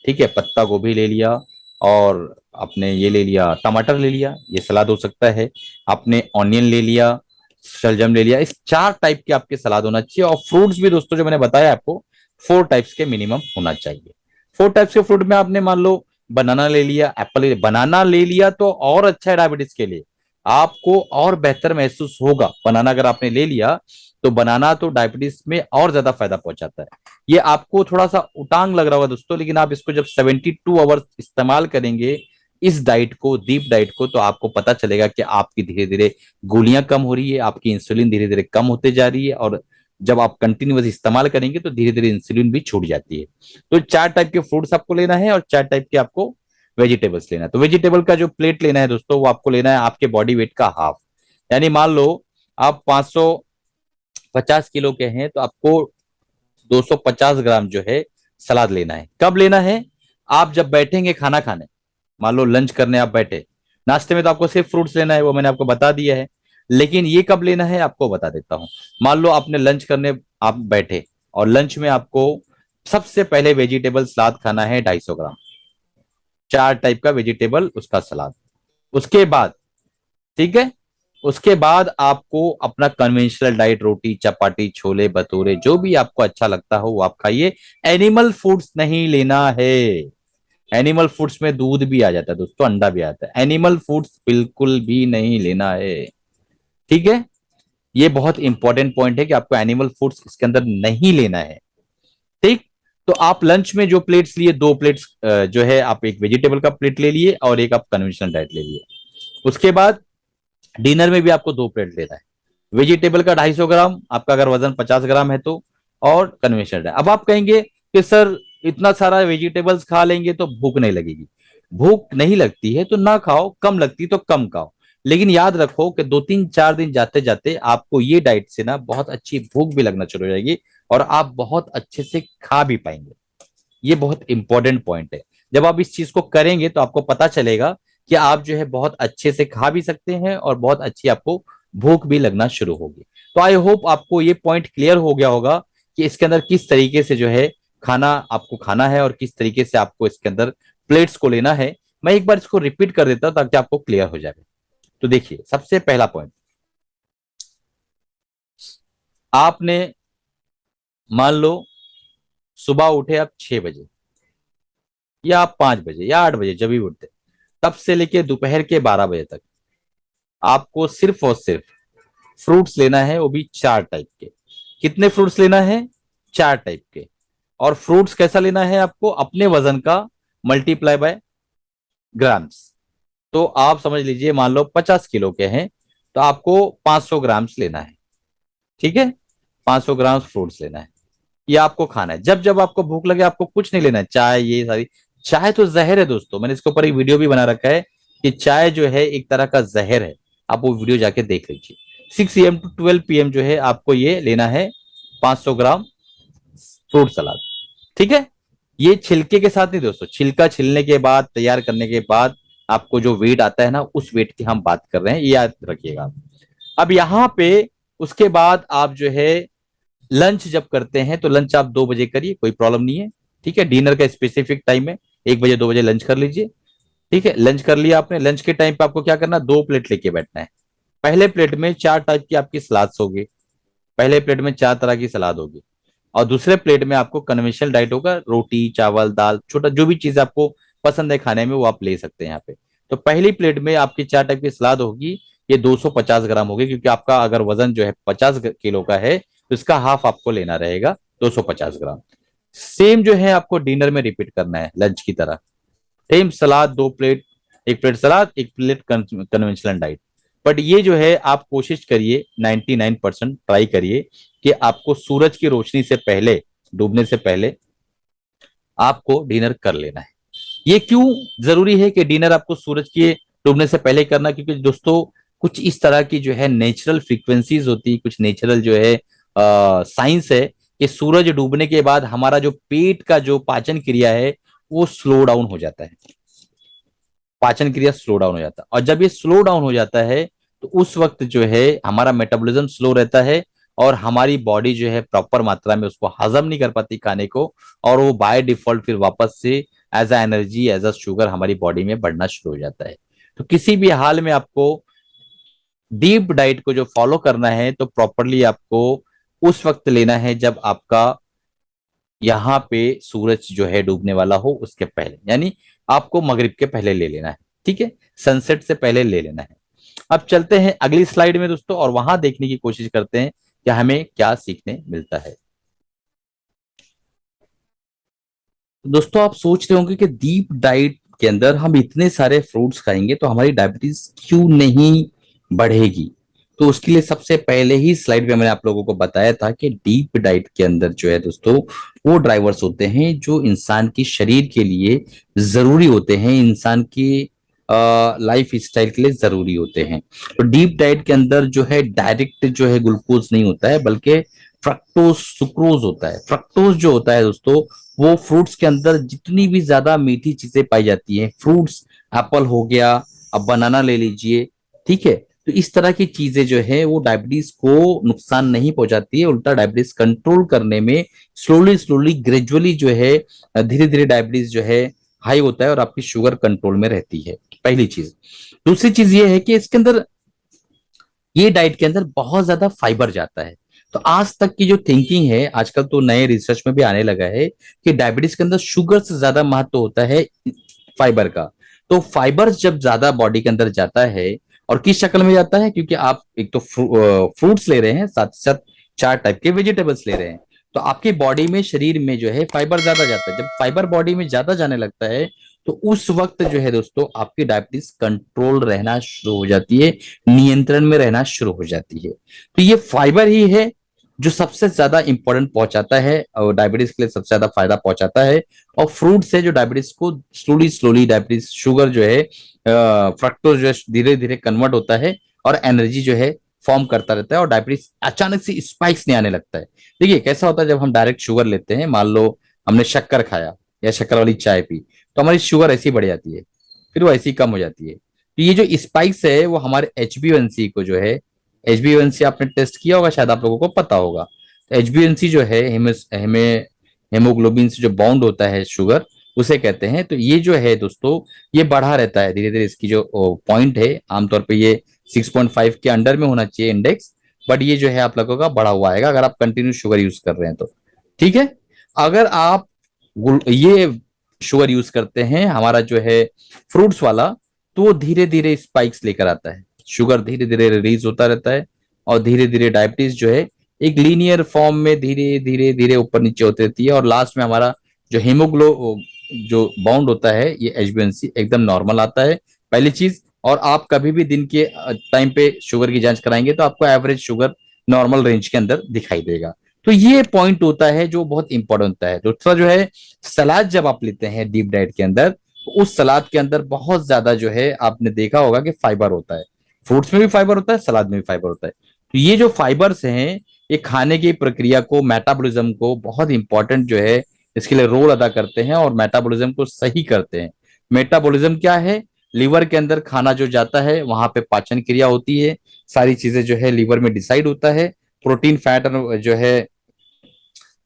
ठीक है, पत्ता गोभी ले लिया, और आपने ये ले लिया टमाटर ले लिया, ये सलाद हो सकता है। आपने ऑनियन ले लिया, शलजम ले लिया। इस 4 टाइप के आपके सलाद होना चाहिए। और फ्रूट्स भी दोस्तों जो मैंने बताया आपको 4 टाइप्स के मिनिमम होना चाहिए। 4 टाइप्स के फ्रूट में आपने मान लो बनाना ले लिया, एप्पल ले लिया। बनाना ले लिया तो और अच्छा है डायबिटीज के लिए, आपको और बेहतर महसूस होगा। बनाना अगर आपने ले लिया तो बनाना तो डायबिटीज में और ज्यादा फायदा पहुंचाता है। ये आपको थोड़ा सा उटांग लग रहा होगा दोस्तों, लेकिन आप इसको जब 72 आवर्स इस्तेमाल करेंगे इस डाइट को, डीप डाइट को, तो आपको पता चलेगा कि आपकी धीरे धीरे गोलियां कम हो रही है, आपकी इंसुलिन धीरे धीरे कम होते जा रही है। और जब आप कंटिन्यूअस इस्तेमाल करेंगे तो धीरे धीरे इंसुलिन भी छूट जाती है। तो 4 टाइप के फ्रूट्स आपको लेना है और 4 टाइप के आपको वेजिटेबल्स लेना है। तो वेजिटेबल का जो प्लेट लेना है दोस्तों वो आपको लेना है आपके बॉडी वेट का हाफ। यानी मान लो आप 550 किलो के हैं तो आपको 250 ग्राम जो है सलाद लेना है। कब लेना है? आप जब बैठेंगे खाना खाने, मान लो लंच करने आप बैठे, नाश्ते में तो आपको सिर्फ फ्रूट्स लेना है, वो मैंने आपको बता दिया है। लेकिन ये कब लेना है आपको बता देता हूं। मान लो आपने लंच करने आप बैठे और लंच में आपको सबसे पहले वेजिटेबल सलाद खाना है 250 ग्राम, 4 टाइप का वेजिटेबल उसका सलाद। उसके बाद, ठीक है, उसके बाद आपको अपना कन्वेंशनल डाइट, रोटी चपाती छोले भटूरे जो भी आपको अच्छा लगता हो वो आप खाइए। एनिमल फूड्स नहीं लेना है। एनिमल फूड्स में दूध भी आ जाता है दोस्तों, अंडा भी आता है। एनिमल फूड्स बिल्कुल भी नहीं लेना है, ठीक है। ये बहुत इंपॉर्टेंट पॉइंट है कि आपको एनिमल फूड्स इसके अंदर नहीं लेना है, ठीक। तो आप लंच में जो प्लेट्स लिए, 2 प्लेट्स जो है आप एक वेजिटेबल का प्लेट ले लिए और एक आप कन्वेंशनल डाइट ले लिए। उसके बाद डिनर में भी आपको 2 प्लेट लेना है। वेजिटेबल का 250 ग्राम, आपका अगर वजन 50 ग्राम है तो, और कन्वेंशनल डाइट। अब आप कहेंगे कि सर इतना सारा वेजिटेबल्स खा लेंगे तो भूख नहीं लगेगी। भूख नहीं लगती है तो ना खाओ, कम लगती तो कम खाओ। लेकिन याद रखो कि 2 3 4 दिन जाते जाते आपको ये डाइट से ना बहुत अच्छी भूख भी लगना शुरू हो जाएगी और आप बहुत अच्छे से खा भी पाएंगे। ये बहुत इंपॉर्टेंट पॉइंट है। जब आप इस चीज को करेंगे तो आपको पता चलेगा कि आप जो है बहुत अच्छे से खा भी सकते हैं और बहुत अच्छी आपको भूख भी लगना शुरू होगी। तो आई होप आपको ये पॉइंट क्लियर हो गया होगा कि इसके अंदर किस तरीके से जो है खाना आपको खाना है और किस तरीके से आपको इसके अंदर प्लेट्स को लेना है। मैं एक बार इसको रिपीट कर देता हूं ताकि आपको क्लियर हो जाए। तो देखिए, सबसे पहला पॉइंट, आपने मान लो सुबह उठे आप 6 बजे या आप 5 बजे या 8 बजे, जब भी उठते, तब से लेके दोपहर के 12 बजे तक आपको सिर्फ और सिर्फ फ्रूट्स लेना है, वो भी 4 टाइप के। कितने फ्रूट्स लेना है? 4 टाइप के। और फ्रूट्स कैसा लेना है आपको? अपने वजन का मल्टीप्लाई बाय ग्राम्स। तो आप समझ लीजिए मान लो 50 किलो के हैं तो आपको 500 ग्राम्स लेना है, ठीक है। 500 ग्राम फ्रूट्स लेना है, ये आपको खाना है। जब जब आपको भूख लगे आपको कुछ नहीं लेना है। चाय, ये सारी, चाय तो जहर है दोस्तों, मैंने इसके ऊपर एक वीडियो भी बना रखा है कि चाय जो है एक तरह का जहर है। आप वो वीडियो जाके देख लीजिए। 6 AM to 12 PM जो है आपको ये लेना है 500 ग्राम फ्रूट सलाद, ठीक है। ये छिलके के साथ नहीं दोस्तों, छिलका छिलने के बाद, तैयार करने के बाद आपको जो वेट आता है ना, उस वेट की हम बात कर रहे हैं, ये याद रखिएगा। अब यहाँ पे उसके बाद आप जो है लंच जब करते हैं तो लंच आप 2 बजे करिए, कोई प्रॉब्लम नहीं है, ठीक है। डिनर का स्पेसिफिक टाइम है, 1 बजे 2 बजे लंच कर लीजिए, ठीक है। लंच कर लिया आपने, लंच के टाइम पे आपको क्या करना है? 2 प्लेट लेके बैठना है। पहले प्लेट में 4 टाइप की आपकी सलाद्स होगी, पहले प्लेट में 4 तरह की सलाद होगी, और दूसरे प्लेट में आपको कन्वेंशनल डाइट होगा, रोटी चावल दाल छोटा जो भी चीज आपको पसंद है खाने में वो आप ले सकते हैं यहाँ पे। तो पहली प्लेट में आपकी 4 टाइप की सलाद होगी, ये 250 ग्राम होगी, क्योंकि आपका अगर वजन जो है 50 किलो का है तो इसका हाफ आपको लेना रहेगा, 250 ग्राम। सेम जो है आपको डिनर में रिपीट करना है लंच की तरह, same salad 2 plate, 1 plate salad 1 plate conventional diet. But ये जो है आप कोशिश करिए, 99% ट्राई करिए कि आपको सूरज की रोशनी से पहले, डूबने से पहले आपको डिनर कर लेना है। ये क्यों जरूरी है कि डिनर आपको सूरज के डूबने से पहले करना, क्योंकि दोस्तों कुछ इस तरह की जो है नेचुरल फ्रीक्वेंसीज होती है, कुछ नेचुरल जो है साइंस है कि सूरज डूबने के बाद हमारा जो पेट का जो पाचन क्रिया है वो स्लो डाउन हो जाता है, पाचन क्रिया स्लो डाउन हो जाता है। और जब ये स्लो डाउन हो जाता है तो उस वक्त जो है हमारा मेटाबॉलिज्म स्लो रहता है, और हमारी बॉडी जो है प्रॉपर मात्रा में उसको हजम नहीं कर पाती खाने को, और वो बाय डिफॉल्ट फिर वापस से as a energy as a sugar हमारी बॉडी में बढ़ना शुरू हो जाता है। तो किसी भी हाल में आपको डीप डाइट को जो फॉलो करना है तो प्रॉपरली आपको उस वक्त लेना है जब आपका यहाँ पे सूरज जो है डूबने वाला हो उसके पहले, यानी आपको मगरिब के पहले ले लेना है, ठीक है, सनसेट से पहले ले लेना है। अब चलते हैं अगली स्लाइड में दोस्तों, और वहां देखने की कोशिश करते हैं कि हमें क्या सीखने मिलता है। तो दोस्तों आप सोच रहे होंगे कि डीप डाइट के अंदर हम इतने सारे फ्रूट्स खाएंगे तो हमारी डायबिटीज क्यों नहीं बढ़ेगी। तो उसके लिए सबसे पहले ही स्लाइड में मैंने आप लोगों को बताया था कि डीप डाइट के अंदर जो है दोस्तों वो ड्राइवर्स होते हैं जो इंसान की शरीर के लिए जरूरी होते हैं, इंसान की लाइफ स्टाइल के लिए जरूरी होते हैं। तो डीप डाइट के अंदर जो है डायरेक्ट जो है ग्लूकोज नहीं होता है, बल्कि फ्रक्टोज सुक्रोज होता है। फ्रक्टोज जो होता है दोस्तों वो फ्रूट्स के अंदर जितनी भी ज्यादा मीठी चीजें पाई जाती हैं, फ्रूट्स, एप्पल हो गया, अब बनाना ले लीजिए, ठीक है, तो इस तरह की चीजें जो है वो डायबिटीज को नुकसान नहीं पहुंचाती है, उल्टा डायबिटीज कंट्रोल करने में स्लोली स्लोली ग्रेजुअली जो है धीरे धीरे डायबिटीज जो है हाई होता है और आपकी शुगर कंट्रोल में रहती है, पहली चीज। दूसरी चीज ये है कि इसके अंदर, ये डाइट के अंदर बहुत ज्यादा फाइबर जाता है। तो आज तक की जो थिंकिंग है, आजकल तो नए रिसर्च में भी आने लगा है कि डायबिटीज के अंदर शुगर से ज्यादा महत्व होता है फाइबर का। तो फाइबर जब ज्यादा बॉडी के अंदर जाता है, और किस शक्ल में जाता है, क्योंकि आप एक तो फ्रूट्स ले रहे हैं, साथ साथ 4 टाइप के वेजिटेबल्स ले रहे हैं, तो आपकी बॉडी में, शरीर में जो है फाइबर ज्यादा जाता है। जब फाइबर बॉडी में ज्यादा जाने लगता है तो उस वक्त जो है दोस्तों आपकी डायबिटीज कंट्रोल रहना शुरू हो जाती है, नियंत्रण में रहना शुरू हो जाती है। तो ये फाइबर ही है जो सबसे ज्यादा इंपॉर्टेंट पहुंचाता है और डायबिटीज के लिए सबसे ज्यादा फायदा पहुंचाता है। और फ्रूट से जो डायबिटीज को स्लोली स्लोली डायबिटीज शुगर जो है फ्रक्टोज जो है धीरे धीरे कन्वर्ट होता है और एनर्जी जो है फॉर्म करता रहता है, और डायबिटीज अचानक से स्पाइक्स नहीं आने लगता है। देखिए कैसा होता है, जब हम डायरेक्ट शुगर लेते हैं, मान लो हमने शक्कर खाया या शक्कर वाली चाय पी, तो हमारी शुगर ऐसी बढ़ जाती है, फिर वो ऐसी कम हो जाती है। तो ये जो स्पाइक्स है वो हमारे HbA1c को जो है, HbA1c आपने टेस्ट किया होगा, शायद आप लोगों को पता होगा। तो HbA1c जो है हेमोग्लोबिन से जो बॉन्ड होता है शुगर, उसे कहते हैं। तो ये जो है दोस्तों ये बढ़ा रहता है धीरे धीरे, इसकी जो पॉइंट है आमतौर पे ये 6.5 के अंडर में होना चाहिए इंडेक्स, बट ये जो है आप लोगों का बढ़ा हुआ आएगा अगर आप कंटिन्यू शुगर यूज कर रहे हैं तो, ठीक है। अगर आप ये शुगर यूज करते हैं हमारा जो है फ्रूट्स वाला, तो वो धीरे धीरे स्पाइक्स लेकर आता है, शुगर धीरे धीरे रिलीज होता रहता है, और धीरे धीरे डायबिटीज जो है एक लीनियर फॉर्म में धीरे धीरे धीरे ऊपर नीचे होती रहती है, और लास्ट में हमारा जो हेमोग्लो जो बाउंड होता है ये HbA1c एकदम नॉर्मल आता है, पहली चीज। और आप कभी भी दिन के टाइम पे शुगर की जांच कराएंगे तो आपको एवरेज शुगर नॉर्मल रेंज के अंदर दिखाई देगा। तो ये पॉइंट होता है जो बहुत इंपॉर्टेंट होता है। दूसरा जो है सलाद जब आप लेते हैं डीप डाइट के अंदर, तो उस सलाद के अंदर बहुत ज्यादा जो है आपने देखा होगा कि फाइबर होता है, फ्रूट्स में भी फाइबर होता है, सलाद में भी फाइबर होता है। तो ये जो फाइबर्स हैं ये खाने की प्रक्रिया को, मेटाबॉलिज्म को बहुत इंपॉर्टेंट जो है इसके लिए रोल अदा करते हैं और मेटाबॉलिज्म को सही करते हैं। मेटाबॉलिज्म क्या है, लीवर के अंदर खाना जो जाता है वहां पे पाचन क्रिया होती है, सारी चीजें जो है लीवर में डिसाइड होता है, प्रोटीन फैट जो है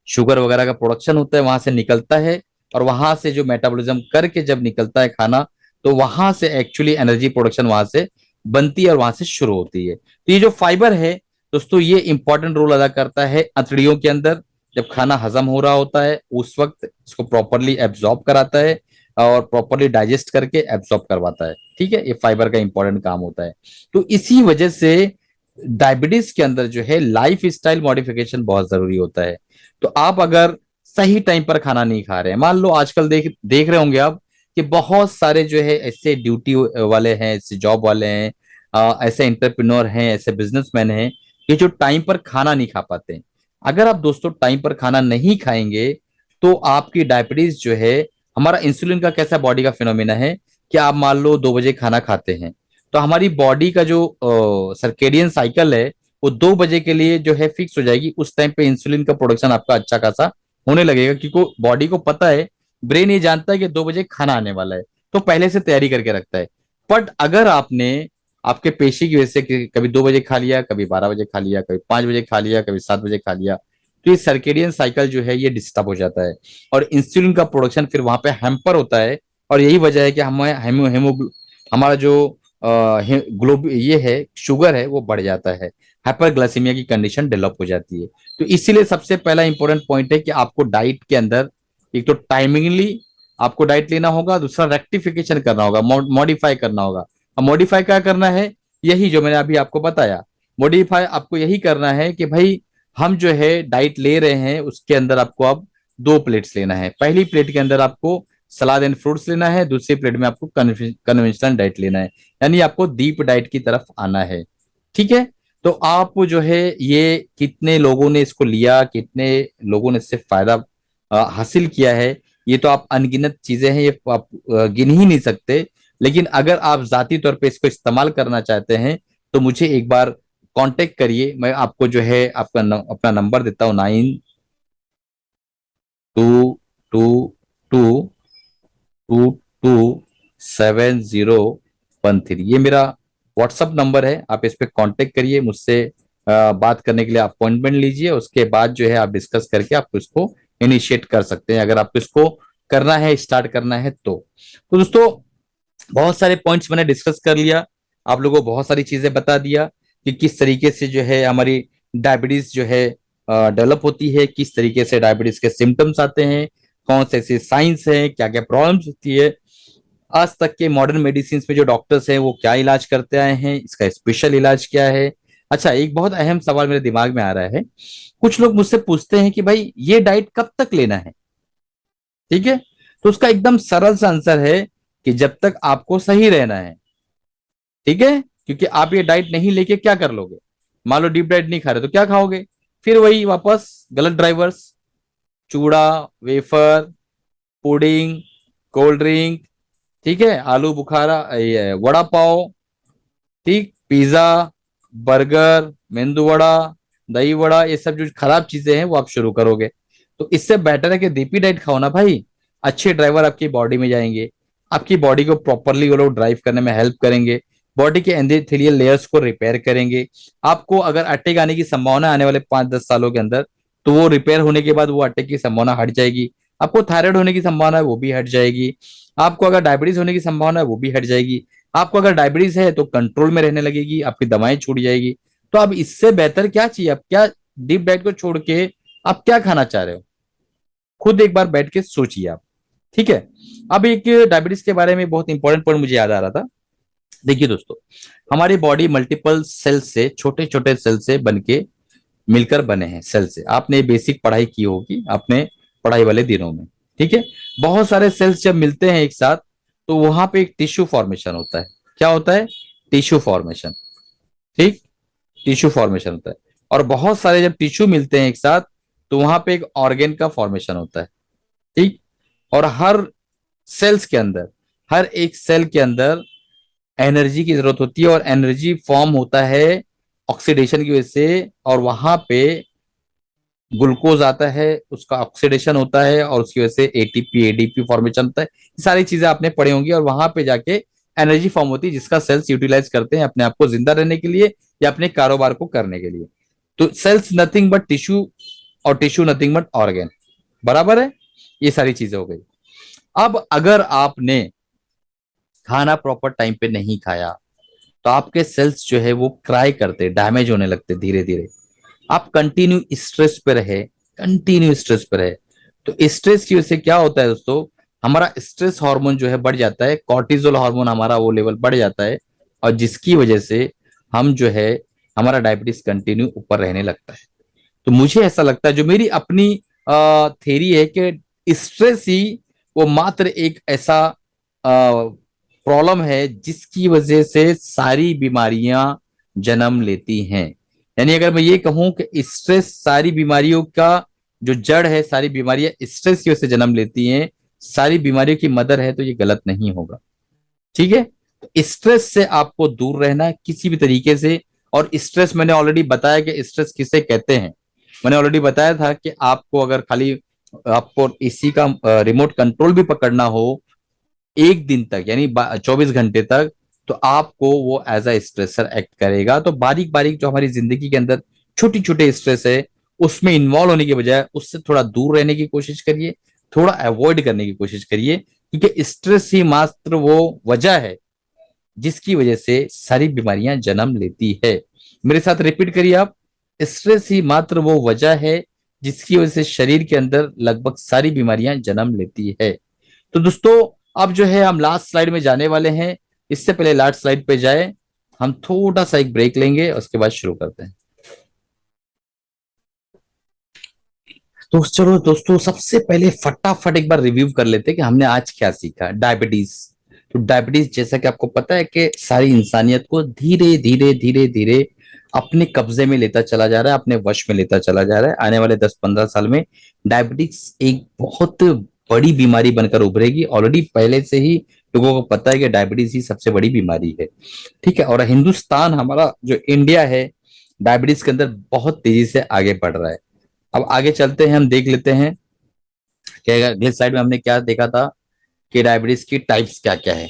शुगर वगैरह का प्रोडक्शन होता है वहां से निकलता है, और वहां से जो मेटाबॉलिज्म करके जब निकलता है खाना, तो वहां से एक्चुअली एनर्जी प्रोडक्शन वहां से बनती है और वहां से शुरू होती है। तो ये जो फाइबर है दोस्तों ये इंपॉर्टेंट रोल अदा करता है अंतड़ियों के अंदर। जब खाना हजम हो रहा होता है उस वक्त इसको प्रॉपरली एब्जॉर्ब कराता है और प्रॉपरली डाइजेस्ट करके एब्जॉर्ब करवाता है। ठीक है, ये फाइबर का इंपॉर्टेंट काम होता है। तो इसी वजह से डायबिटीज के अंदर जो है लाइफ स्टाइल मॉडिफिकेशन बहुत जरूरी होता है। तो आप अगर सही टाइम पर खाना नहीं खा रहे हैं, मान लो आजकल देख देख रहे होंगे आप कि बहुत सारे जो है ऐसे ड्यूटी वाले हैं, ऐसे जॉब वाले हैं, ऐसे एंटरप्रेन्योर हैं, ऐसे बिजनेसमैन हैं कि जो टाइम पर खाना नहीं खा पाते हैं। अगर आप दोस्तों टाइम पर खाना नहीं खाएंगे तो आपकी डायबिटीज जो है, हमारा इंसुलिन का कैसा बॉडी का फिनोमिना है कि आप मान लो 2 बजे खाना खाते हैं तो हमारी बॉडी का जो सर्केडियन साइकिल है वो 2 बजे के लिए जो है फिक्स हो जाएगी। उस टाइम पे इंसुलिन का प्रोडक्शन आपका अच्छा खासा होने लगेगा, क्योंकि बॉडी को पता है, ब्रेन ये जानता है कि 2 बजे खाना आने वाला है, तो पहले से तैयारी करके रखता है। बट अगर आपने आपके पेशे की वजह से कभी 2 बजे खा लिया, कभी 12 बजे खा लिया, कभी 5 बजे खा लिया, कभी 7 बजे खा लिया, तो ये सर्केडियन साइकिल जो है ये डिस्टर्ब हो जाता है और इंसुलिन का प्रोडक्शन फिर वहां पे हैम्पर होता है। और यही वजह है कि हमें हेमो हेमो हमारा जो ग्लोब ये है शुगर है वो बढ़ जाता है, हाइपरग्लाइसीमिया की कंडीशन डेवलप हो जाती है। तो इसीलिए सबसे पहला इंपॉर्टेंट पॉइंट है कि आपको डाइट के अंदर एक तो टाइमिंगली आपको डाइट लेना होगा, दूसरा रेक्टिफिकेशन करना होगा, मॉडिफाई करना होगा। अब मॉडिफाई क्या करना है, यही जो मैंने अभी आपको बताया। मॉडिफाई आपको यही करना है कि भाई हम जो है डाइट ले रहे हैं उसके अंदर आपको अब 2 प्लेट्स लेना है। पहली प्लेट के अंदर आपको सलाद एंड फ्रूट्स लेना है, दूसरी प्लेट में आपको कन्वेंशनल डाइट लेना है, यानी आपको डीप डाइट की तरफ आना है। ठीक है, तो आप जो है ये कितने लोगों ने इसको लिया, कितने लोगों ने इससे फायदा हासिल किया है, ये तो आप अनगिनत चीजें हैं, ये आप गिन ही नहीं सकते। लेकिन अगर आप जाती तौर पे इसको इस्तेमाल करना चाहते हैं तो मुझे एक बार कांटेक्ट करिए। मैं आपको जो है अपना नंबर देता हूँ, 92227013। ये मेरा व्हाट्सअप नंबर है, आप इस पे कांटेक्ट करिए मुझसे, बात करने के लिए अपॉइंटमेंट लीजिए। उसके बाद जो है आप डिस्कस करके आप इसको इनिशिएट कर सकते हैं, अगर आपको इसको करना है, स्टार्ट करना है तो दोस्तों बहुत सारे पॉइंट्स मैंने डिस्कस कर लिया, आप लोगों को बहुत सारी चीजें बता दिया कि किस तरीके से जो है हमारी डायबिटीज जो है डेवलप होती है, किस तरीके से डायबिटीज के सिम्टम्स आते हैं, कौन से ऐसे साइंस हैं, क्या क्या प्रॉब्लम्स होती है। आज तक के मॉडर्न मेडिसिन में जो डॉक्टर्स हैं वो क्या इलाज करते आए हैं, इसका स्पेशल इलाज क्या है। अच्छा, एक बहुत अहम सवाल मेरे दिमाग में आ रहा है, कुछ लोग मुझसे पूछते हैं कि भाई ये डाइट कब तक लेना है। ठीक है, तो उसका एकदम सरल सा आंसर है कि जब तक आपको सही रहना है। ठीक है, क्योंकि आप ये डाइट नहीं लेके क्या कर लोगे, मान लो डीप डाइट नहीं खा रहे तो क्या खाओगे, फिर वही वापस गलत ड्राइवर्स, चूड़ा, वेफर, पुडिंग, कोल्ड ड्रिंक, ठीक है, आलू बुखारा, ये वड़ा पाव, ठीक, पिज्जा, बर्गर, मेंदू वड़ा, दही वड़ा, ये सब जो खराब चीजें हैं वो आप शुरू करोगे। तो इससे बेटर है कि डीपी डाइट खाओ ना भाई। अच्छे ड्राइवर आपकी बॉडी में जाएंगे, आपकी बॉडी को प्रॉपरली वो लोग ड्राइव करने में हेल्प करेंगे, बॉडी के एंडोथेलियल लेयर्स को रिपेयर करेंगे। आपको अगर अटैक आने की संभावना आने वाले 5-10 सालों के अंदर, तो वो रिपेयर होने के बाद वो अटैक की संभावना हट जाएगी। आपको थायराइड होने की संभावना है वो भी हट जाएगी। आपको अगर डायबिटीज होने की संभावना है वो भी हट जाएगी। आपको अगर डायबिटीज है तो कंट्रोल में रहने लगेगी, आपकी दवाएं छूट जाएगी। तो अब इससे बेहतर क्या चाहिए, आप क्या डीप डाइट को छोड़ के आप क्या खाना चाह रहे हो, खुद एक बार बैठ के सोचिए आप। ठीक है, अब एक डायबिटीज के बारे में बहुत इंपॉर्टेंट पॉइंट मुझे याद आ रहा था। देखिए दोस्तों, हमारी बॉडी मल्टीपल सेल से, छोटे छोटे सेल से बन के मिलकर बने हैं। सेल से आपने बेसिक पढ़ाई की होगी आपने पढ़ाई वाले दिनों में। ठीक है, बहुत सारे सेल्स जब मिलते हैं एक साथ तो वहां पे एक टिश्यू फॉर्मेशन होता है। क्या होता है, टिश्यू फॉर्मेशन। ठीक, टिश्यू फॉर्मेशन होता है। और बहुत सारे जब टिश्यू मिलते हैं एक साथ तो वहां पे एक ऑर्गेन का फॉर्मेशन होता है। ठीक, और हर सेल्स के अंदर, हर एक सेल के अंदर एनर्जी की जरूरत होती है, और एनर्जी फॉर्म होता है ऑक्सीडेशन की वजह से, और वहां पे ग्लूकोज आता है, उसका ऑक्सीडेशन होता है, और उसकी वजह से एटीपी एडीपी फॉर्मेशन होता है। ये सारी चीजें आपने पढ़ी होंगी, और वहां पे जाके एनर्जी फॉर्म होती है जिसका सेल्स यूटिलाइज करते हैं अपने आप को जिंदा रहने के लिए या अपने कारोबार को करने के लिए। तो सेल्स नथिंग बट टिश्यू, और टिश्यू नथिंग बट ऑर्गेन। बराबर है, ये सारी चीजें हो गई। अब अगर आपने खाना प्रॉपर टाइम पे नहीं खाया, तो आपके सेल्स जो है वो क्राई करते, डैमेज होने लगते धीरे धीरे। आप कंटिन्यू स्ट्रेस पे रहे, कंटिन्यू स्ट्रेस पे रहे, तो स्ट्रेस की वजह से क्या होता है दोस्तों, हमारा स्ट्रेस हार्मोन जो है बढ़ जाता है, कॉर्टिजोल हार्मोन हमारा वो लेवल बढ़ जाता है, और जिसकी वजह से हम जो है हमारा डायबिटीज कंटिन्यू ऊपर रहने लगता है। तो मुझे ऐसा लगता है, जो मेरी अपनी थेरी है, कि स्ट्रेस ही वो मात्र एक ऐसा प्रॉब्लम है जिसकी वजह से सारी बीमारियां जन्म लेती हैं। यानी अगर मैं ये कहूं कि स्ट्रेस सारी बीमारियों का जो जड़ है, सारी बीमारियां स्ट्रेस की वजह से जन्म लेती हैं, सारी बीमारियों की मदर है, तो ये गलत नहीं होगा। ठीक है, तो स्ट्रेस से आपको दूर रहना है किसी भी तरीके से। और स्ट्रेस मैंने ऑलरेडी बताया कि स्ट्रेस किसे कहते हैं। मैंने ऑलरेडी बताया था कि आपको अगर खाली आपको इसी का रिमोट कंट्रोल भी पकड़ना हो एक दिन तक, यानी 24 घंटे तक, तो आपको वो एज अ स्ट्रेसर एक्ट करेगा। तो बारीक बारीक जो हमारी जिंदगी के अंदर छोटी छोटे स्ट्रेस है, उसमें इन्वॉल्व होने के बजाय उससे थोड़ा दूर रहने की कोशिश करिए, थोड़ा अवॉइड करने की कोशिश करिए, क्योंकि स्ट्रेस ही मात्र वो वजह है जिसकी वजह से सारी बीमारियां जन्म लेती है। मेरे साथ रिपीट करिए आप, स्ट्रेस ही मात्र वो वजह है जिसकी वजह से शरीर के अंदर लगभग सारी बीमारियां जन्म लेती है। तो दोस्तों, अब जो है हम लास्ट स्लाइड में जाने वाले हैं। इससे पहले लास्ट स्लाइड पे जाए, हम थोड़ा सा एक ब्रेक लेंगे, उसके बाद शुरू करते हैं। तो चलो दोस्तों, सबसे पहले फटाफट एक बार रिव्यू कर लेते हैं कि हमने आज क्या सीखा। डायबिटीज, तो डायबिटीज जैसा कि आपको पता है कि सारी इंसानियत को धीरे धीरे धीरे धीरे अपने कब्जे में लेता चला जा रहा है, अपने वश में लेता चला जा रहा है। आने वाले 10-15 साल में डायबिटीज एक बहुत बड़ी बीमारी बनकर उभरेगी। ऑलरेडी पहले से ही लोगों को पता है कि डायबिटीज ही सबसे बड़ी बीमारी है। ठीक है, और हिंदुस्तान हमारा जो इंडिया है, डायबिटीज के अंदर बहुत तेजी से आगे बढ़ रहा है। अब आगे चलते हैं, हम देख लेते हैं कि अगले स्लाइड में हमने क्या देखा था कि डायबिटीज की टाइप्स क्या क्या है।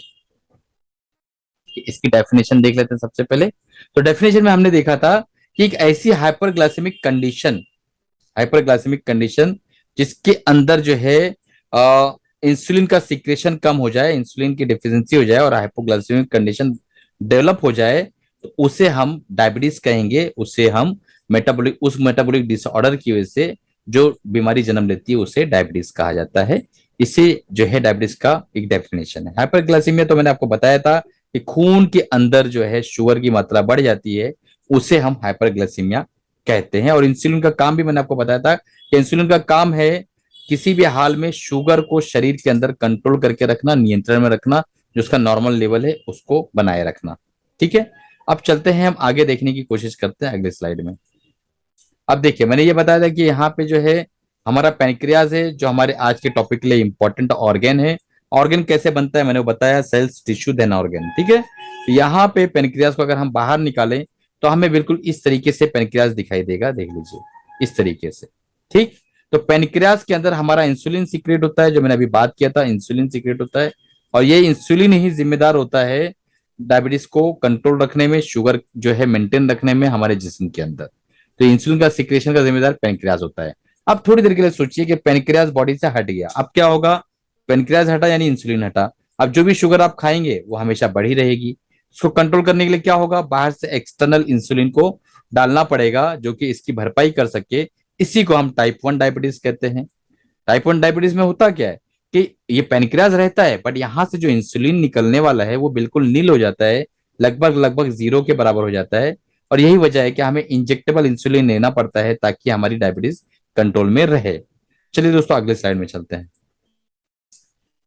इसकी डेफिनेशन देख लेते हैं सबसे पहले। तो डेफिनेशन में हमने देखा था कि एक ऐसी हाइपरग्लाइसेमिक कंडीशन, हाइपरग्लाइसेमिक कंडीशन जिसके अंदर जो है इंसुलिन का सिक्रेशन कम हो जाए, इंसुलिन की डिफिशियंसी हो जाए और हाइपोग्लाइसेमिक कंडीशन डेवलप हो जाए, तो उसे हम डायबिटीज कहेंगे। उसे हम मेटाबॉलिक, उस मेटाबॉलिक डिसऑर्डर की वजह से जो बीमारी जन्म लेती है उसे डायबिटीज कहा जाता है। इसे जो है डायबिटीज का एक डेफिनेशन है। हाइपरग्लाइसीमिया तो मैंने आपको बताया था कि खून के अंदर जो है शुगर की मात्रा बढ़ जाती है, उसे हम हाइपरग्लाइसीमिया कहते हैं। और इंसुलिन का काम भी मैंने आपको बताया था कि इंसुलिन का काम है किसी भी हाल में शुगर को शरीर के अंदर कंट्रोल करके रखना, नियंत्रण में रखना, जो उसका नॉर्मल लेवल है उसको बनाए रखना। ठीक है, अब चलते हैं, हम आगे देखने की कोशिश करते हैं अगले स्लाइड में। अब देखिए, मैंने ये बताया था कि यहाँ पे जो है हमारा पैनक्रियाज है, जो हमारे आज के टॉपिक के लिए इंपॉर्टेंट ऑर्गेन है। ऑर्गन कैसे बनता है मैंने बताया, सेल्स, टिश्यू, देन ऑर्गन। ठीक है, यहाँ पे पैनक्रियाज को अगर हम बाहर निकालें तो हमें बिल्कुल इस तरीके से पैनक्रियाज दिखाई देगा, देख लीजिए इस तरीके से। ठीक, तो पैनक्रियाज के अंदर हमारा इंसुलिन सीक्रेट होता है, जो मैंने अभी बात किया था, इंसुलिन सीक्रेट होता है। और ये इंसुलिन ही जिम्मेदार होता है डायबिटीज को कंट्रोल रखने में, शुगर जो है मेंटेन रखने में हमारे जिस्म के अंदर। तो इंसुलिन का सिक्रेशन का जिम्मेदार पैनक्रियाज होता है। अब थोड़ी देर के लिए सोचिए कि पैनक्रियाज बॉडी से हट गया, अब क्या होगा? पैनक्रियाज हटा यानी इंसुलिन हटा। अब जो भी शुगर आप खाएंगे वो हमेशा बढ़ी रहेगी। उसको कंट्रोल करने के लिए क्या होगा? बाहर से एक्सटर्नल इंसुलिन को डालना पड़ेगा जो कि इसकी भरपाई कर सके। इसी को हम टाइप 1 डायबिटीज कहते हैं। टाइप 1 डायबिटीज में होता क्या है कि ये पैनक्रियाज रहता है, बट यहां से जो इंसुलिन निकलने वाला है वो बिल्कुल नील हो जाता है, लगभग लगभग जीरो के बराबर हो जाता है। और यही वजह है कि हमें इंजेक्टेबल इंसुलिन लेना पड़ता है ताकि हमारी डायबिटीज कंट्रोल में रहे। चलिए दोस्तों, अगले स्लाइड में चलते हैं।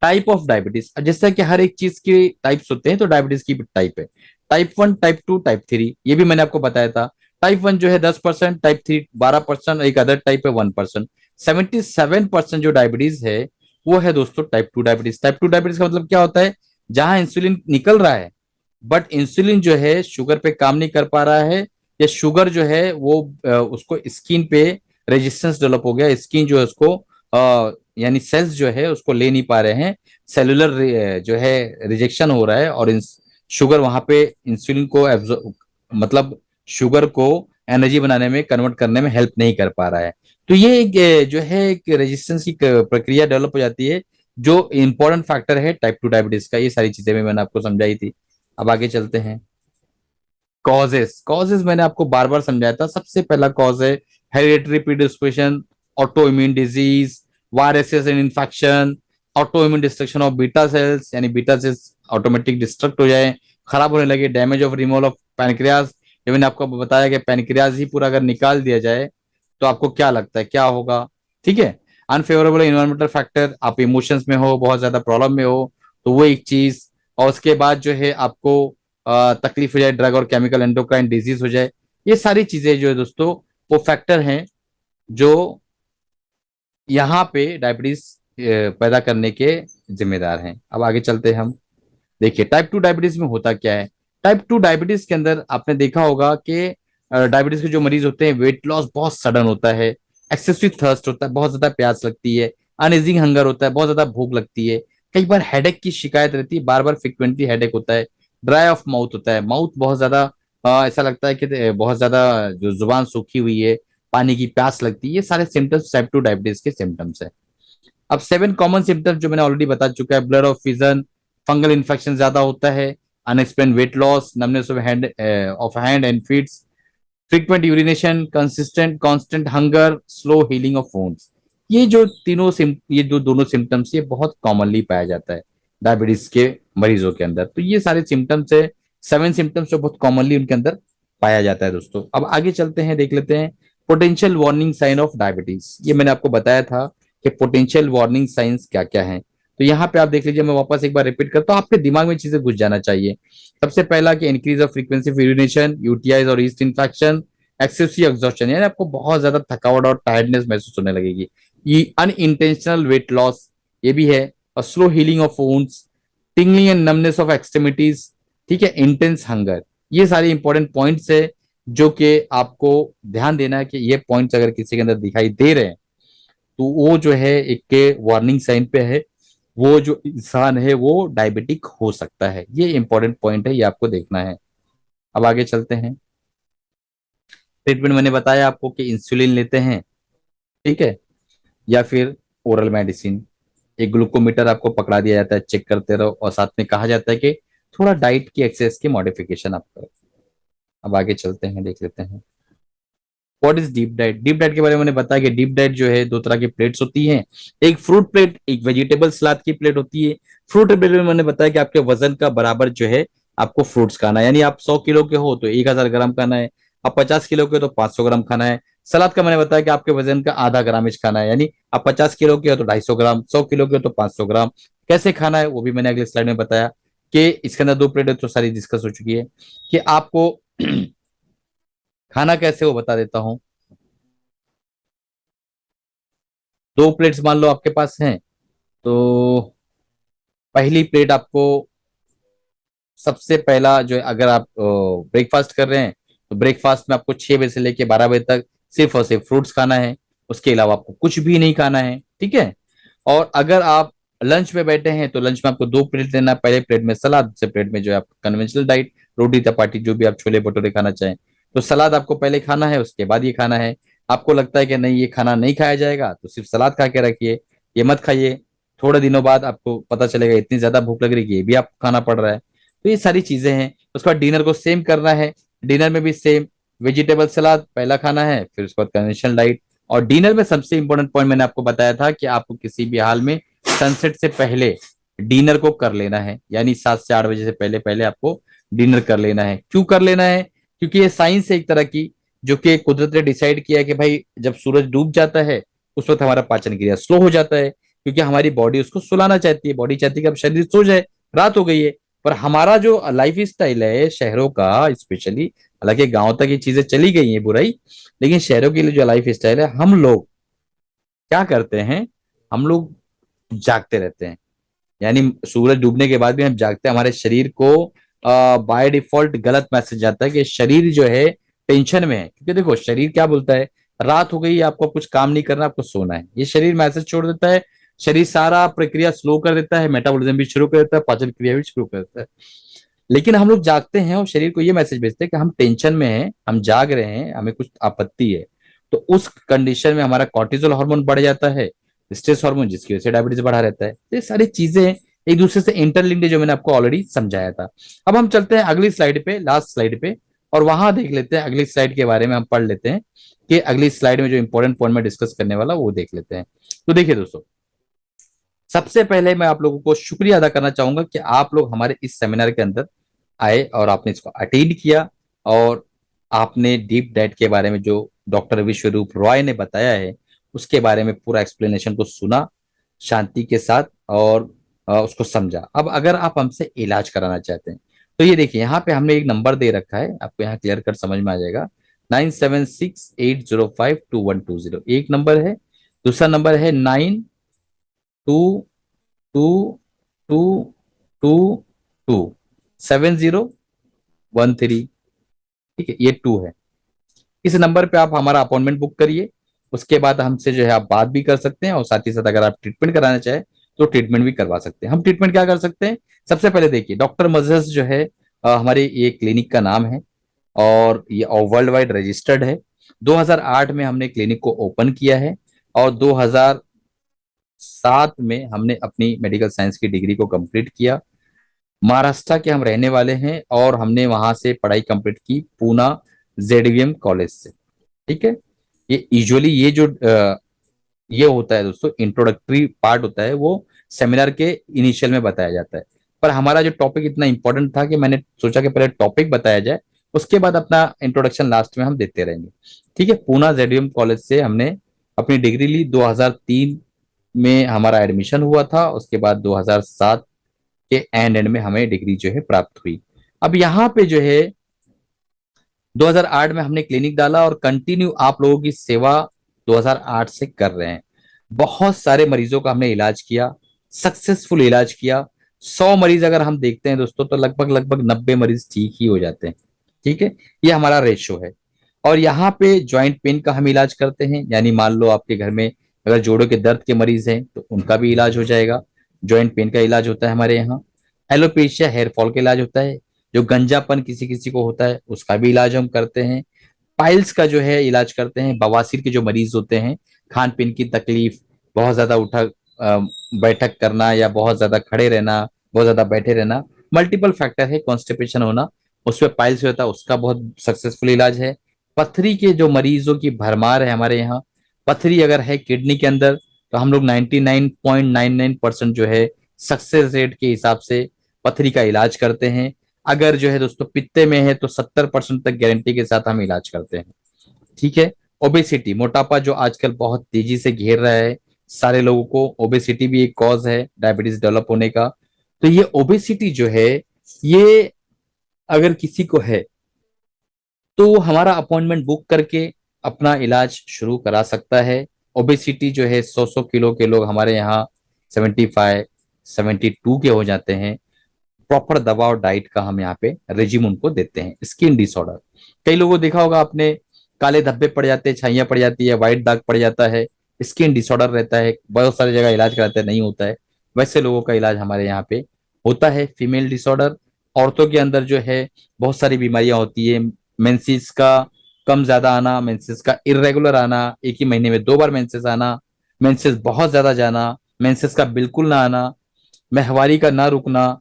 टाइप ऑफ डायबिटीज, जैसा कि हर एक चीज के टाइप्स होते हैं, तो डायबिटीज की भी टाइप है। टाइप 1, टाइप 2, टाइप 3, ये भी मैंने आपको बताया था। टाइप 1 जो है 10%, टाइप 3 12%, एक अदर टाइप है 1%। 77% जो डायबिटीज है वो है दोस्तों टाइप 2 डायबिटीज। टाइप 2 डायबिटीज का मतलब क्या होता है? जहां इंसुलिन निकल रहा है बट इंसुलिन जो है शुगर पे काम नहीं कर पा रहा है, या शुगर जो है वो उसको स्किन पे रेजिस्टेंस डेवलप हो गया, स्किन जो है उसको यानी सेल्स जो है उसको ले नहीं पा रहे हैं, सेलुलर जो है रिजेक्शन हो रहा है, और शुगर वहां पे इंसुलिन को मतलब शुगर को एनर्जी बनाने में, कन्वर्ट करने में हेल्प नहीं कर पा रहा है। तो ये एक जो है एक रेजिस्टेंस की प्रक्रिया डेवलप हो जाती है, जो इंपॉर्टेंट फैक्टर है टाइप 2 डायबिटीज का। ये सारी चीजें भी मैंने आपको समझाई थी। अब आगे चलते हैं। कॉजेस कॉजेस मैंने आपको बार बार समझाया था। सबसे पहला कॉज है hereditary predisposition, auto immune disease, viruses and infection, auto immune destruction of beta cells, यानी बीटा सेल्स ऑटोमेटिक डिस्ट्रक्ट हो जाए, खराब होने लगे, damage of removal of pancreas. ये मैंने आपको बताया कि पैनक्रियाज ही पूरा अगर निकाल दिया जाए तो आपको क्या लगता है क्या होगा? ठीक है। अनफेवरेबल इन्वायरमेंटल फैक्टर, आप इमोशंस में हो, बहुत ज्यादा प्रॉब्लम में हो, तो वो एक चीज। और उसके बाद जो है आपको तकलीफ हो जाए, ड्रग और केमिकल एंडोक्राइन डिजीज हो जाए। ये सारी चीजें जो है दोस्तों वो फैक्टर हैं जो यहाँ पे डायबिटीज पैदा करने के जिम्मेदार हैं। अब आगे चलते हैं हम। देखिए टाइप 2 डायबिटीज में होता क्या है। टाइप 2 डायबिटीज के अंदर आपने देखा होगा कि डायबिटीज के जो मरीज होते हैं वेट लॉस बहुत सडन होता है, एक्सेसिव थर्स्ट होता है, बहुत ज्यादा प्यास लगती है, अनइजिंग हंगर होता है, बहुत ज्यादा भूख लगती है, कई बार हेडेक की शिकायत रहती है, बार बार फ्रिक्वेंटली हेडेक होता है, ड्राई ऑफ माउथ होता है, माउथ बहुत ज्यादा ऐसा लगता है कि बहुत ज्यादा जो जुबान सूखी हुई है, पानी की प्यास लगती है। ये सारे सिम्टम्स टाइप 2 डायबिटीज के सिम्टम्स है। अब 7 कॉमन सिम्टम्स जो मैंने ऑलरेडी बता चुका है, blood of vision, fungal infection ज्यादा होता है, unexplained weight loss, numbness of hand and feet, frequent urination, consistent constant hunger, slow healing of wounds. ये जो ये जो दोनों सिम्टम्स ये बहुत कॉमनली पाया जाता है डायबिटीज के मरीजों के अंदर। तो ये सारे सिम्टम्स है, 7 सिम्टम्स जो बहुत कॉमनली उनके अंदर पाया जाता है दोस्तों। अब आगे चलते हैं, देख लेते हैं potential warning sign of diabetes. ये मैंने आपको बताया था कि पोटेंशियल वार्निंग साइंस क्या क्या है। तो यहाँ पे आप देख लीजिए, मैं वापस एक बार रिपीट करता हूँ, आपके दिमाग में चीजें घुस जाना चाहिए। सबसे पहला कि increase of frequency of urination, UTIs और ईस्ट इन्फेक्शन, एक्सेसिव एग्जॉस्शन, यानी आपको बहुत ज्यादा थकावट और टायर्डनेस महसूस होने लगेगी। ये अनइंटेंशनल वेट लॉस ये भी है, और slow healing of wounds, tingling and numbness of extremities, ठीक है, इंटेंस हंगर। ये सारे इंपॉर्टेंट पॉइंट्स है जो कि आपको ध्यान देना है कि ये पॉइंट्स अगर किसी के अंदर दिखाई दे रहे हैं तो वो जो है एक के वार्निंग साइन पे है, वो जो इंसान है वो डायबिटिक हो सकता है। ये इंपॉर्टेंट पॉइंट है, ये आपको देखना है। अब आगे चलते हैं। ट्रीटमेंट मैंने बताया आपको कि इंसुलिन लेते हैं, ठीक है, या फिर ओरल मेडिसिन। एक ग्लूकोमीटर आपको पकड़ा दिया जाता है, चेक करते रहो, और साथ में कहा जाता है कि थोड़ा डाइट की एक्सेस की मॉडिफिकेशन आप करो। अब आगे चलते हैं, देख लेते हैं what is deep diet. Deep diet के बारे में मैंने बताया कि डीप डाइट जो है दो तरह की प्लेट्स होती हैं, एक फ्रूट प्लेट, एक वेजिटेबल सलाद की प्लेट होती है। फ्रूट प्लेट में मैंने बताया कि आपके वजन का बराबर जो है आपको फ्रूट्स खाना है, यानी आप 100 किलो के हो तो 1000 ग्राम खाना है, आप 50 किलो के हो तो 500 ग्राम खाना है। सलाद का मैंने बताया कि आपके वजन का आधा ग्रामेज खाना है, यानी आप 50 किलो के हो तो 250 ग्राम, 100 किलो के हो तो 500 ग्राम। कैसे खाना है वो भी मैंने अगले स्लाइड में बताया कि इसके अंदर दो प्लेट है तो सारी डिस्कस हो चुकी है। कि आपको खाना कैसे वो बता देता हूँ। दो प्लेट्स मान लो आपके पास हैं, तो पहली प्लेट आपको सबसे पहला जो है, अगर आप ब्रेकफास्ट कर रहे हैं तो ब्रेकफास्ट में आपको 6 बजे से लेके 12 बजे तक सिर्फ और सिर्फ फ्रूट्स खाना है, उसके अलावा आपको कुछ भी नहीं खाना है, ठीक है। और अगर आप लंच में बैठे हैं तो लंच में आपको दो प्लेट लेना है, पहले प्लेट में सलाद, दूसरे प्लेट में जो है आपका कन्वेंशनल डाइट, रोटी चपाती जो भी आप छोले भटूरे खाना चाहें। तो सलाद आपको पहले खाना है, उसके बाद ये खाना है। आपको लगता है कि नहीं ये खाना नहीं खाया जाएगा तो सिर्फ सलाद खा के रखिए, ये मत खाइए। थोड़े दिनों बाद आपको पता चलेगा इतनी ज्यादा भूख लग रही है कि ये भी आपको खाना पड़ रहा है। तो ये सारी चीजें हैं। उसके बाद डिनर को सेम करना है, डिनर में भी सेम, वेजिटेबल सलाद पहला खाना है, फिर उसके बाद कन्वेंशनल डाइट। और डिनर में सबसे इंपॉर्टेंट पॉइंट मैंने आपको बताया था कि आपको किसी भी हाल में सनसेट से पहले डिनर को कर लेना है, यानी 7 से 8 बजे से पहले पहले आपको डिनर कर लेना है। क्यों कर लेना है? क्योंकि ये साइंस है एक तरह की, जो कि कुदरत ने डिसाइड किया है कि भाई जब सूरज डूब जाता है उस वक्त हमारा पाचन क्रिया स्लो हो जाता है, क्योंकि हमारी बॉडी उसको सुलाना चाहती है, बॉडी चाहती है कि अब शरीर सो जाए, रात हो गई है। पर हमारा जो लाइफ स्टाइल है शहरों का स्पेशली, हालांकि गांव तक ये चीजें चली गई हैं बुराई, लेकिन शहरों के लिए जो लाइफ स्टाइल है, हम लोग क्या करते हैं, हम लोग जागते रहते हैं। यानी सूरज डूबने के बाद भी हम जागते हैं, हमारे शरीर को बाय डिफॉल्ट गलत मैसेज जाता है कि शरीर जो है टेंशन में है। क्योंकि देखो शरीर क्या बोलता है, रात हो गई है, आपको कुछ काम नहीं करना, आपको सोना है, ये शरीर मैसेज छोड़ देता है। शरीर सारा प्रक्रिया स्लो कर देता है, मेटाबॉलिज्म भी शुरू कर देता है, पाचन क्रिया भी शुरू कर देता है। लेकिन हम लोग जागते हैं और शरीर को ये मैसेज भेजते हैं कि हम टेंशन में हैं, हम जाग रहे हैं, हमें कुछ आपत्ति है। तो उस कंडीशन में हमारा कॉर्टिसोल हार्मोन बढ़ जाता है, स्ट्रेस हार्मोन, जिसकी वजह से डायबिटीज बढ़ा रहता है। तो ये सारी चीजें एक दूसरे से इंटरलिंक्ड है, जो मैंने आपको ऑलरेडी समझाया था। अब हम चलते हैं अगली स्लाइड पे, लास्ट स्लाइड पे। और वहां देख लेते हैं, अगली स्लाइड के बारे में हम पढ़ लेते हैं कि अगली स्लाइड में जो इंपॉर्टेंट पॉइंट में डिस्कस करने वाला वो देख लेते हैं। तो देखिए दोस्तों, सबसे पहले मैं आप लोगों को शुक्रिया अदा करना चाहूंगा कि आप लोग हमारे इस सेमिनार के अंदर आए और आपने इसको अटेंड किया, और आपने डीप डाइट के बारे में जो डॉक्टर विश्वरूप रॉय ने बताया है उसके बारे में पूरा एक्सप्लेनेशन को सुना शांति के साथ, और उसको समझा। अब अगर आप हमसे इलाज कराना चाहते हैं तो ये देखिए, यहाँ पे हमने एक नंबर दे रखा है, आपको यहाँ क्लियर कर समझ में आ जाएगा। 9768052120 एक नंबर है। दूसरा नंबर है 9222227013। ठीक है, ये 2 है। इस नंबर पे आप हमारा अपॉइंटमेंट बुक करिए। उसके बाद हमसे जो है आप बात भी कर सकते हैं, और साथ ही साथ अगर आप ट्रीटमेंट कराना चाहें तो ट्रीटमेंट भी करवा सकते हैं। हम ट्रीटमेंट क्या कर सकते हैं, सबसे पहले देखिए, डॉक्टर मजहस जो है हमारे ये क्लिनिक का नाम है, और ये वर्ल्ड वाइड रजिस्टर्ड है। 2008 में हमने क्लिनिक को ओपन किया है, और 2007 में हमने अपनी मेडिकल साइंस की डिग्री को कंप्लीट किया। महाराष्ट्र के हम रहने वाले हैं, और हमने वहां से पढ़ाई कंप्लीट की पूना जेडवीएम कॉलेज से। ठीक है, ये यूजुअली ये जो ये होता है दोस्तों, इंट्रोडक्टरी पार्ट होता है, वो सेमिनार के इनिशियल में बताया जाता है। पर हमारा जो टॉपिक इतना इंपॉर्टेंट था कि मैंने सोचा कि पहले टॉपिक बताया जाए, उसके बाद अपना इंट्रोडक्शन लास्ट में हम देते रहेंगे। ठीक है, पूना जेडवीएम कॉलेज से हमने अपनी डिग्री ली। 2003 में हमारा एडमिशन हुआ था, उसके बाद 2007 के एंड में हमें डिग्री जो है प्राप्त हुई। अब यहाँ पे जो है 2008 में हमने क्लिनिक डाला, और कंटिन्यू आप लोगों की सेवा 2008 से कर रहे हैं। बहुत सारे मरीजों का हमने इलाज किया, सक्सेसफुल इलाज किया। 100 मरीज अगर हम देखते हैं दोस्तों, तो लगभग लगभग 90 मरीज ठीक ही हो जाते हैं। ठीक है, ये हमारा रेशो है। और यहाँ पे जॉइंट पेन का हम इलाज करते हैं, यानी मान लो आपके घर में अगर जोड़ों के दर्द के मरीज हैं तो उनका भी इलाज हो जाएगा। जॉइंट पेन का इलाज होता है हमारे यहाँ। एलोपेशिया हेयर फॉल का इलाज होता है। जो गंजापन किसी किसी को होता है उसका भी इलाज हम करते हैं। पाइल्स का जो है इलाज करते हैं। बवासीर के जो मरीज होते हैं, खान पीन की तकलीफ, बहुत ज्यादा उठा बैठक करना, या बहुत ज्यादा खड़े रहना, बहुत ज्यादा बैठे रहना, मल्टीपल फैक्टर है, कॉन्स्टिपेशन होना, उसमें पाइल्स होता है, उसका बहुत सक्सेसफुल इलाज है। पथरी के जो मरीजों की भरमार है हमारे यहाँ। पथरी अगर है किडनी के अंदर, तो हम लोग 99.99% जो है सक्सेस रेट के हिसाब से पथरी का इलाज करते हैं। अगर जो है दोस्तों पित्ते में है तो 70% तक गारंटी के साथ हम इलाज करते हैं। ठीक है, ओबेसिटी, मोटापा जो आजकल बहुत तेजी से घेर रहा है सारे लोगों को, ओबेसिटी भी एक कॉज है डायबिटीज डेवलप होने का। तो ये ओबेसिटी जो है, ये अगर किसी को है तो हमारा अपॉइंटमेंट बुक करके अपना इलाज शुरू करा सकता है। ओबेसिटी जो है 100 किलो के लोग हमारे यहाँ 75 72 के हो जाते हैं। प्रॉपर दवा और डाइट का हम यहाँ पे रेजिम उनको देते हैं। स्किन डिसऑर्डर, कई लोगों को देखा होगा आपने, काले धब्बे पड़ जाते हैं, छाइयां पड़ जाती है, व्हाइट दाग पड़ जाता है, स्किन डिसऑर्डर रहता है, बहुत सारी जगह इलाज कराते हैं नहीं होता है। वैसे लोगों का इलाज हमारे यहाँ पे होता है। फीमेल डिसऑर्डर, औरतों के अंदर जो है बहुत सारी बीमारियां होती है। मेंसेस का कम ज्यादा आना, मेंसेस का इरेगुलर आना, एक ही महीने में 2 बार मेंसेस आना, मेंसेस बहुत ज्यादा जाना, मेंसेस का बिल्कुल ना आना, महवारी का ना रुकना।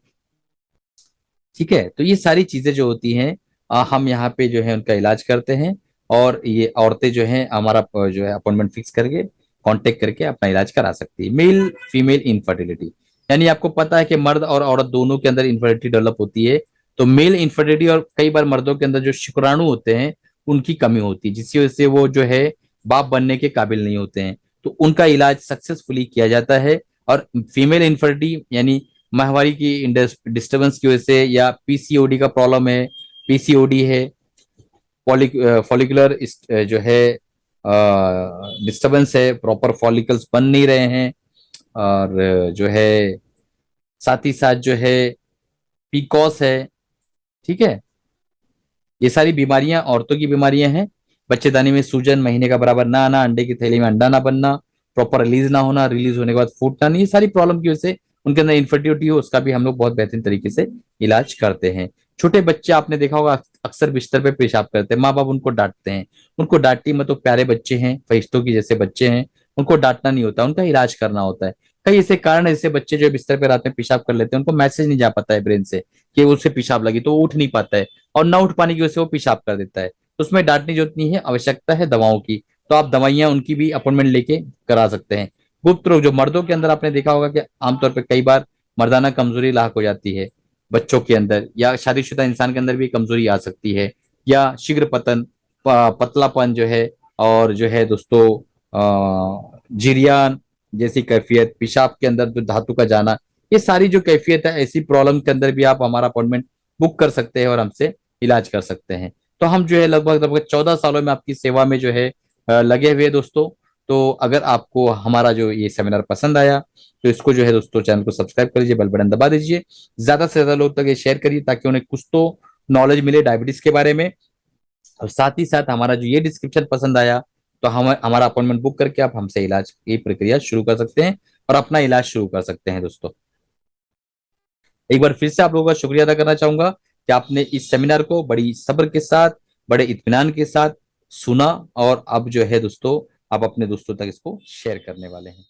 ठीक है, तो ये सारी चीजें जो होती हैं हम यहाँ पे जो है उनका इलाज करते हैं। और ये औरतें जो हैं हमारा जो है अपॉइंटमेंट फिक्स करके कांटेक्ट करके अपना इलाज करा सकती है। मेल फीमेल इनफर्टिलिटी, यानी आपको पता है कि मर्द और औरत दोनों के अंदर इनफर्टिलिटी डेवलप होती है। तो मेल इनफर्टिलिटी, और कई बार मर्दों के अंदर जो शुक्राणु होते हैं उनकी कमी होती है, जिसकी वजह से वो जो है बाप बनने के काबिल नहीं होते हैं, तो उनका इलाज सक्सेसफुली किया जाता है। और फीमेल इनफर्टिलिटी यानी माहवारी की डिस्टर्बेंस की वजह से, या पीसीओडी का प्रॉब्लम है, पीसीओडी है, फॉलिकुलर जो है डिस्टर्बेंस है, प्रॉपर फॉलिकल्स बन नहीं रहे हैं, और जो है साथ ही साथ जो है पीकॉस है। ठीक है, ये सारी बीमारियां औरतों की बीमारियां हैं। बच्चेदानी में सूजन, महीने का बराबर ना आना, अंडे की थैली में अंडा ना बनना, प्रॉपर रिलीज ना होना, रिलीज होने के बाद फूटना नहीं, ये सारी प्रॉब्लम की वजह से उनके अंदर इनफर्टिलिटी हो, उसका भी हम लोग बहुत बेहतरीन तरीके से इलाज करते हैं। छोटे बच्चे आपने देखा होगा अक्सर बिस्तर पे पेशाब करते हैं, माँ बाप उनको डांटते हैं। उनको डांटिए मत, तो प्यारे बच्चे हैं, फरिश्तों की जैसे बच्चे हैं, उनको डांटना नहीं होता, उनका इलाज करना होता है। कई ऐसे कारण है, जैसे बच्चे जो बिस्तर पे रात में पेशाब कर लेते हैं, उनको मैसेज नहीं जा पाता है ब्रेन से कि उसे पेशाब लगी, तो वो उठ नहीं पाता है, और ना उठ पाने की वजह से वो पेशाब कर देता है। तो उसमें डांटने की जरूरत नहीं है, आवश्यकता है दवाओं की। तो आप दवाइयां उनकी भी अपॉइंटमेंट लेके करा सकते हैं। गुप्त रोग, जो मर्दों के अंदर आपने देखा होगा कि आमतौर पर कई बार मर्दाना कमजोरी लाक हो जाती है बच्चों के अंदर, या शादीशुदा इंसान के अंदर भी कमजोरी आ सकती है, या शीघ्र पतन, पतलापन जो है, और जो है दोस्तों जिरियान जैसी कैफियत, पेशाब के अंदर जो धातु का जाना, ये सारी जो कैफियत है, ऐसी प्रॉब्लम के अंदर भी आप हमारा अपॉइंटमेंट बुक कर सकते हैं और हमसे इलाज कर सकते हैं। तो हम जो है लगभग लगभग 14 सालों में आपकी सेवा में जो है लगे हुए हैं दोस्तों। तो अगर आपको हमारा जो ये सेमिनार पसंद आया, तो इसको जो है दोस्तों चैनल को सब्सक्राइब कर लीजिए, बेल बटन दबा दीजिए, ज्यादा से ज्यादा लोग तक ये शेयर करिए, ताकि उन्हें कुछ तो नॉलेज मिले डायबिटीज के बारे में। और साथ ही साथ हमारा जो ये डिस्क्रिप्शन पसंद आया, तो हम हमारा अपॉइंटमेंट बुक करके आप हमसे इलाज की प्रक्रिया शुरू कर सकते हैं और अपना इलाज शुरू कर सकते हैं दोस्तों। एक बार फिर से आप लोगों का शुक्रिया अदा करना चाहूंगा कि आपने इस सेमिनार को बड़ी सब्र के साथ, बड़े इत्मीनान के साथ सुना, और अब जो है दोस्तों आप अपने दोस्तों तक इसको शेयर करने वाले हैं।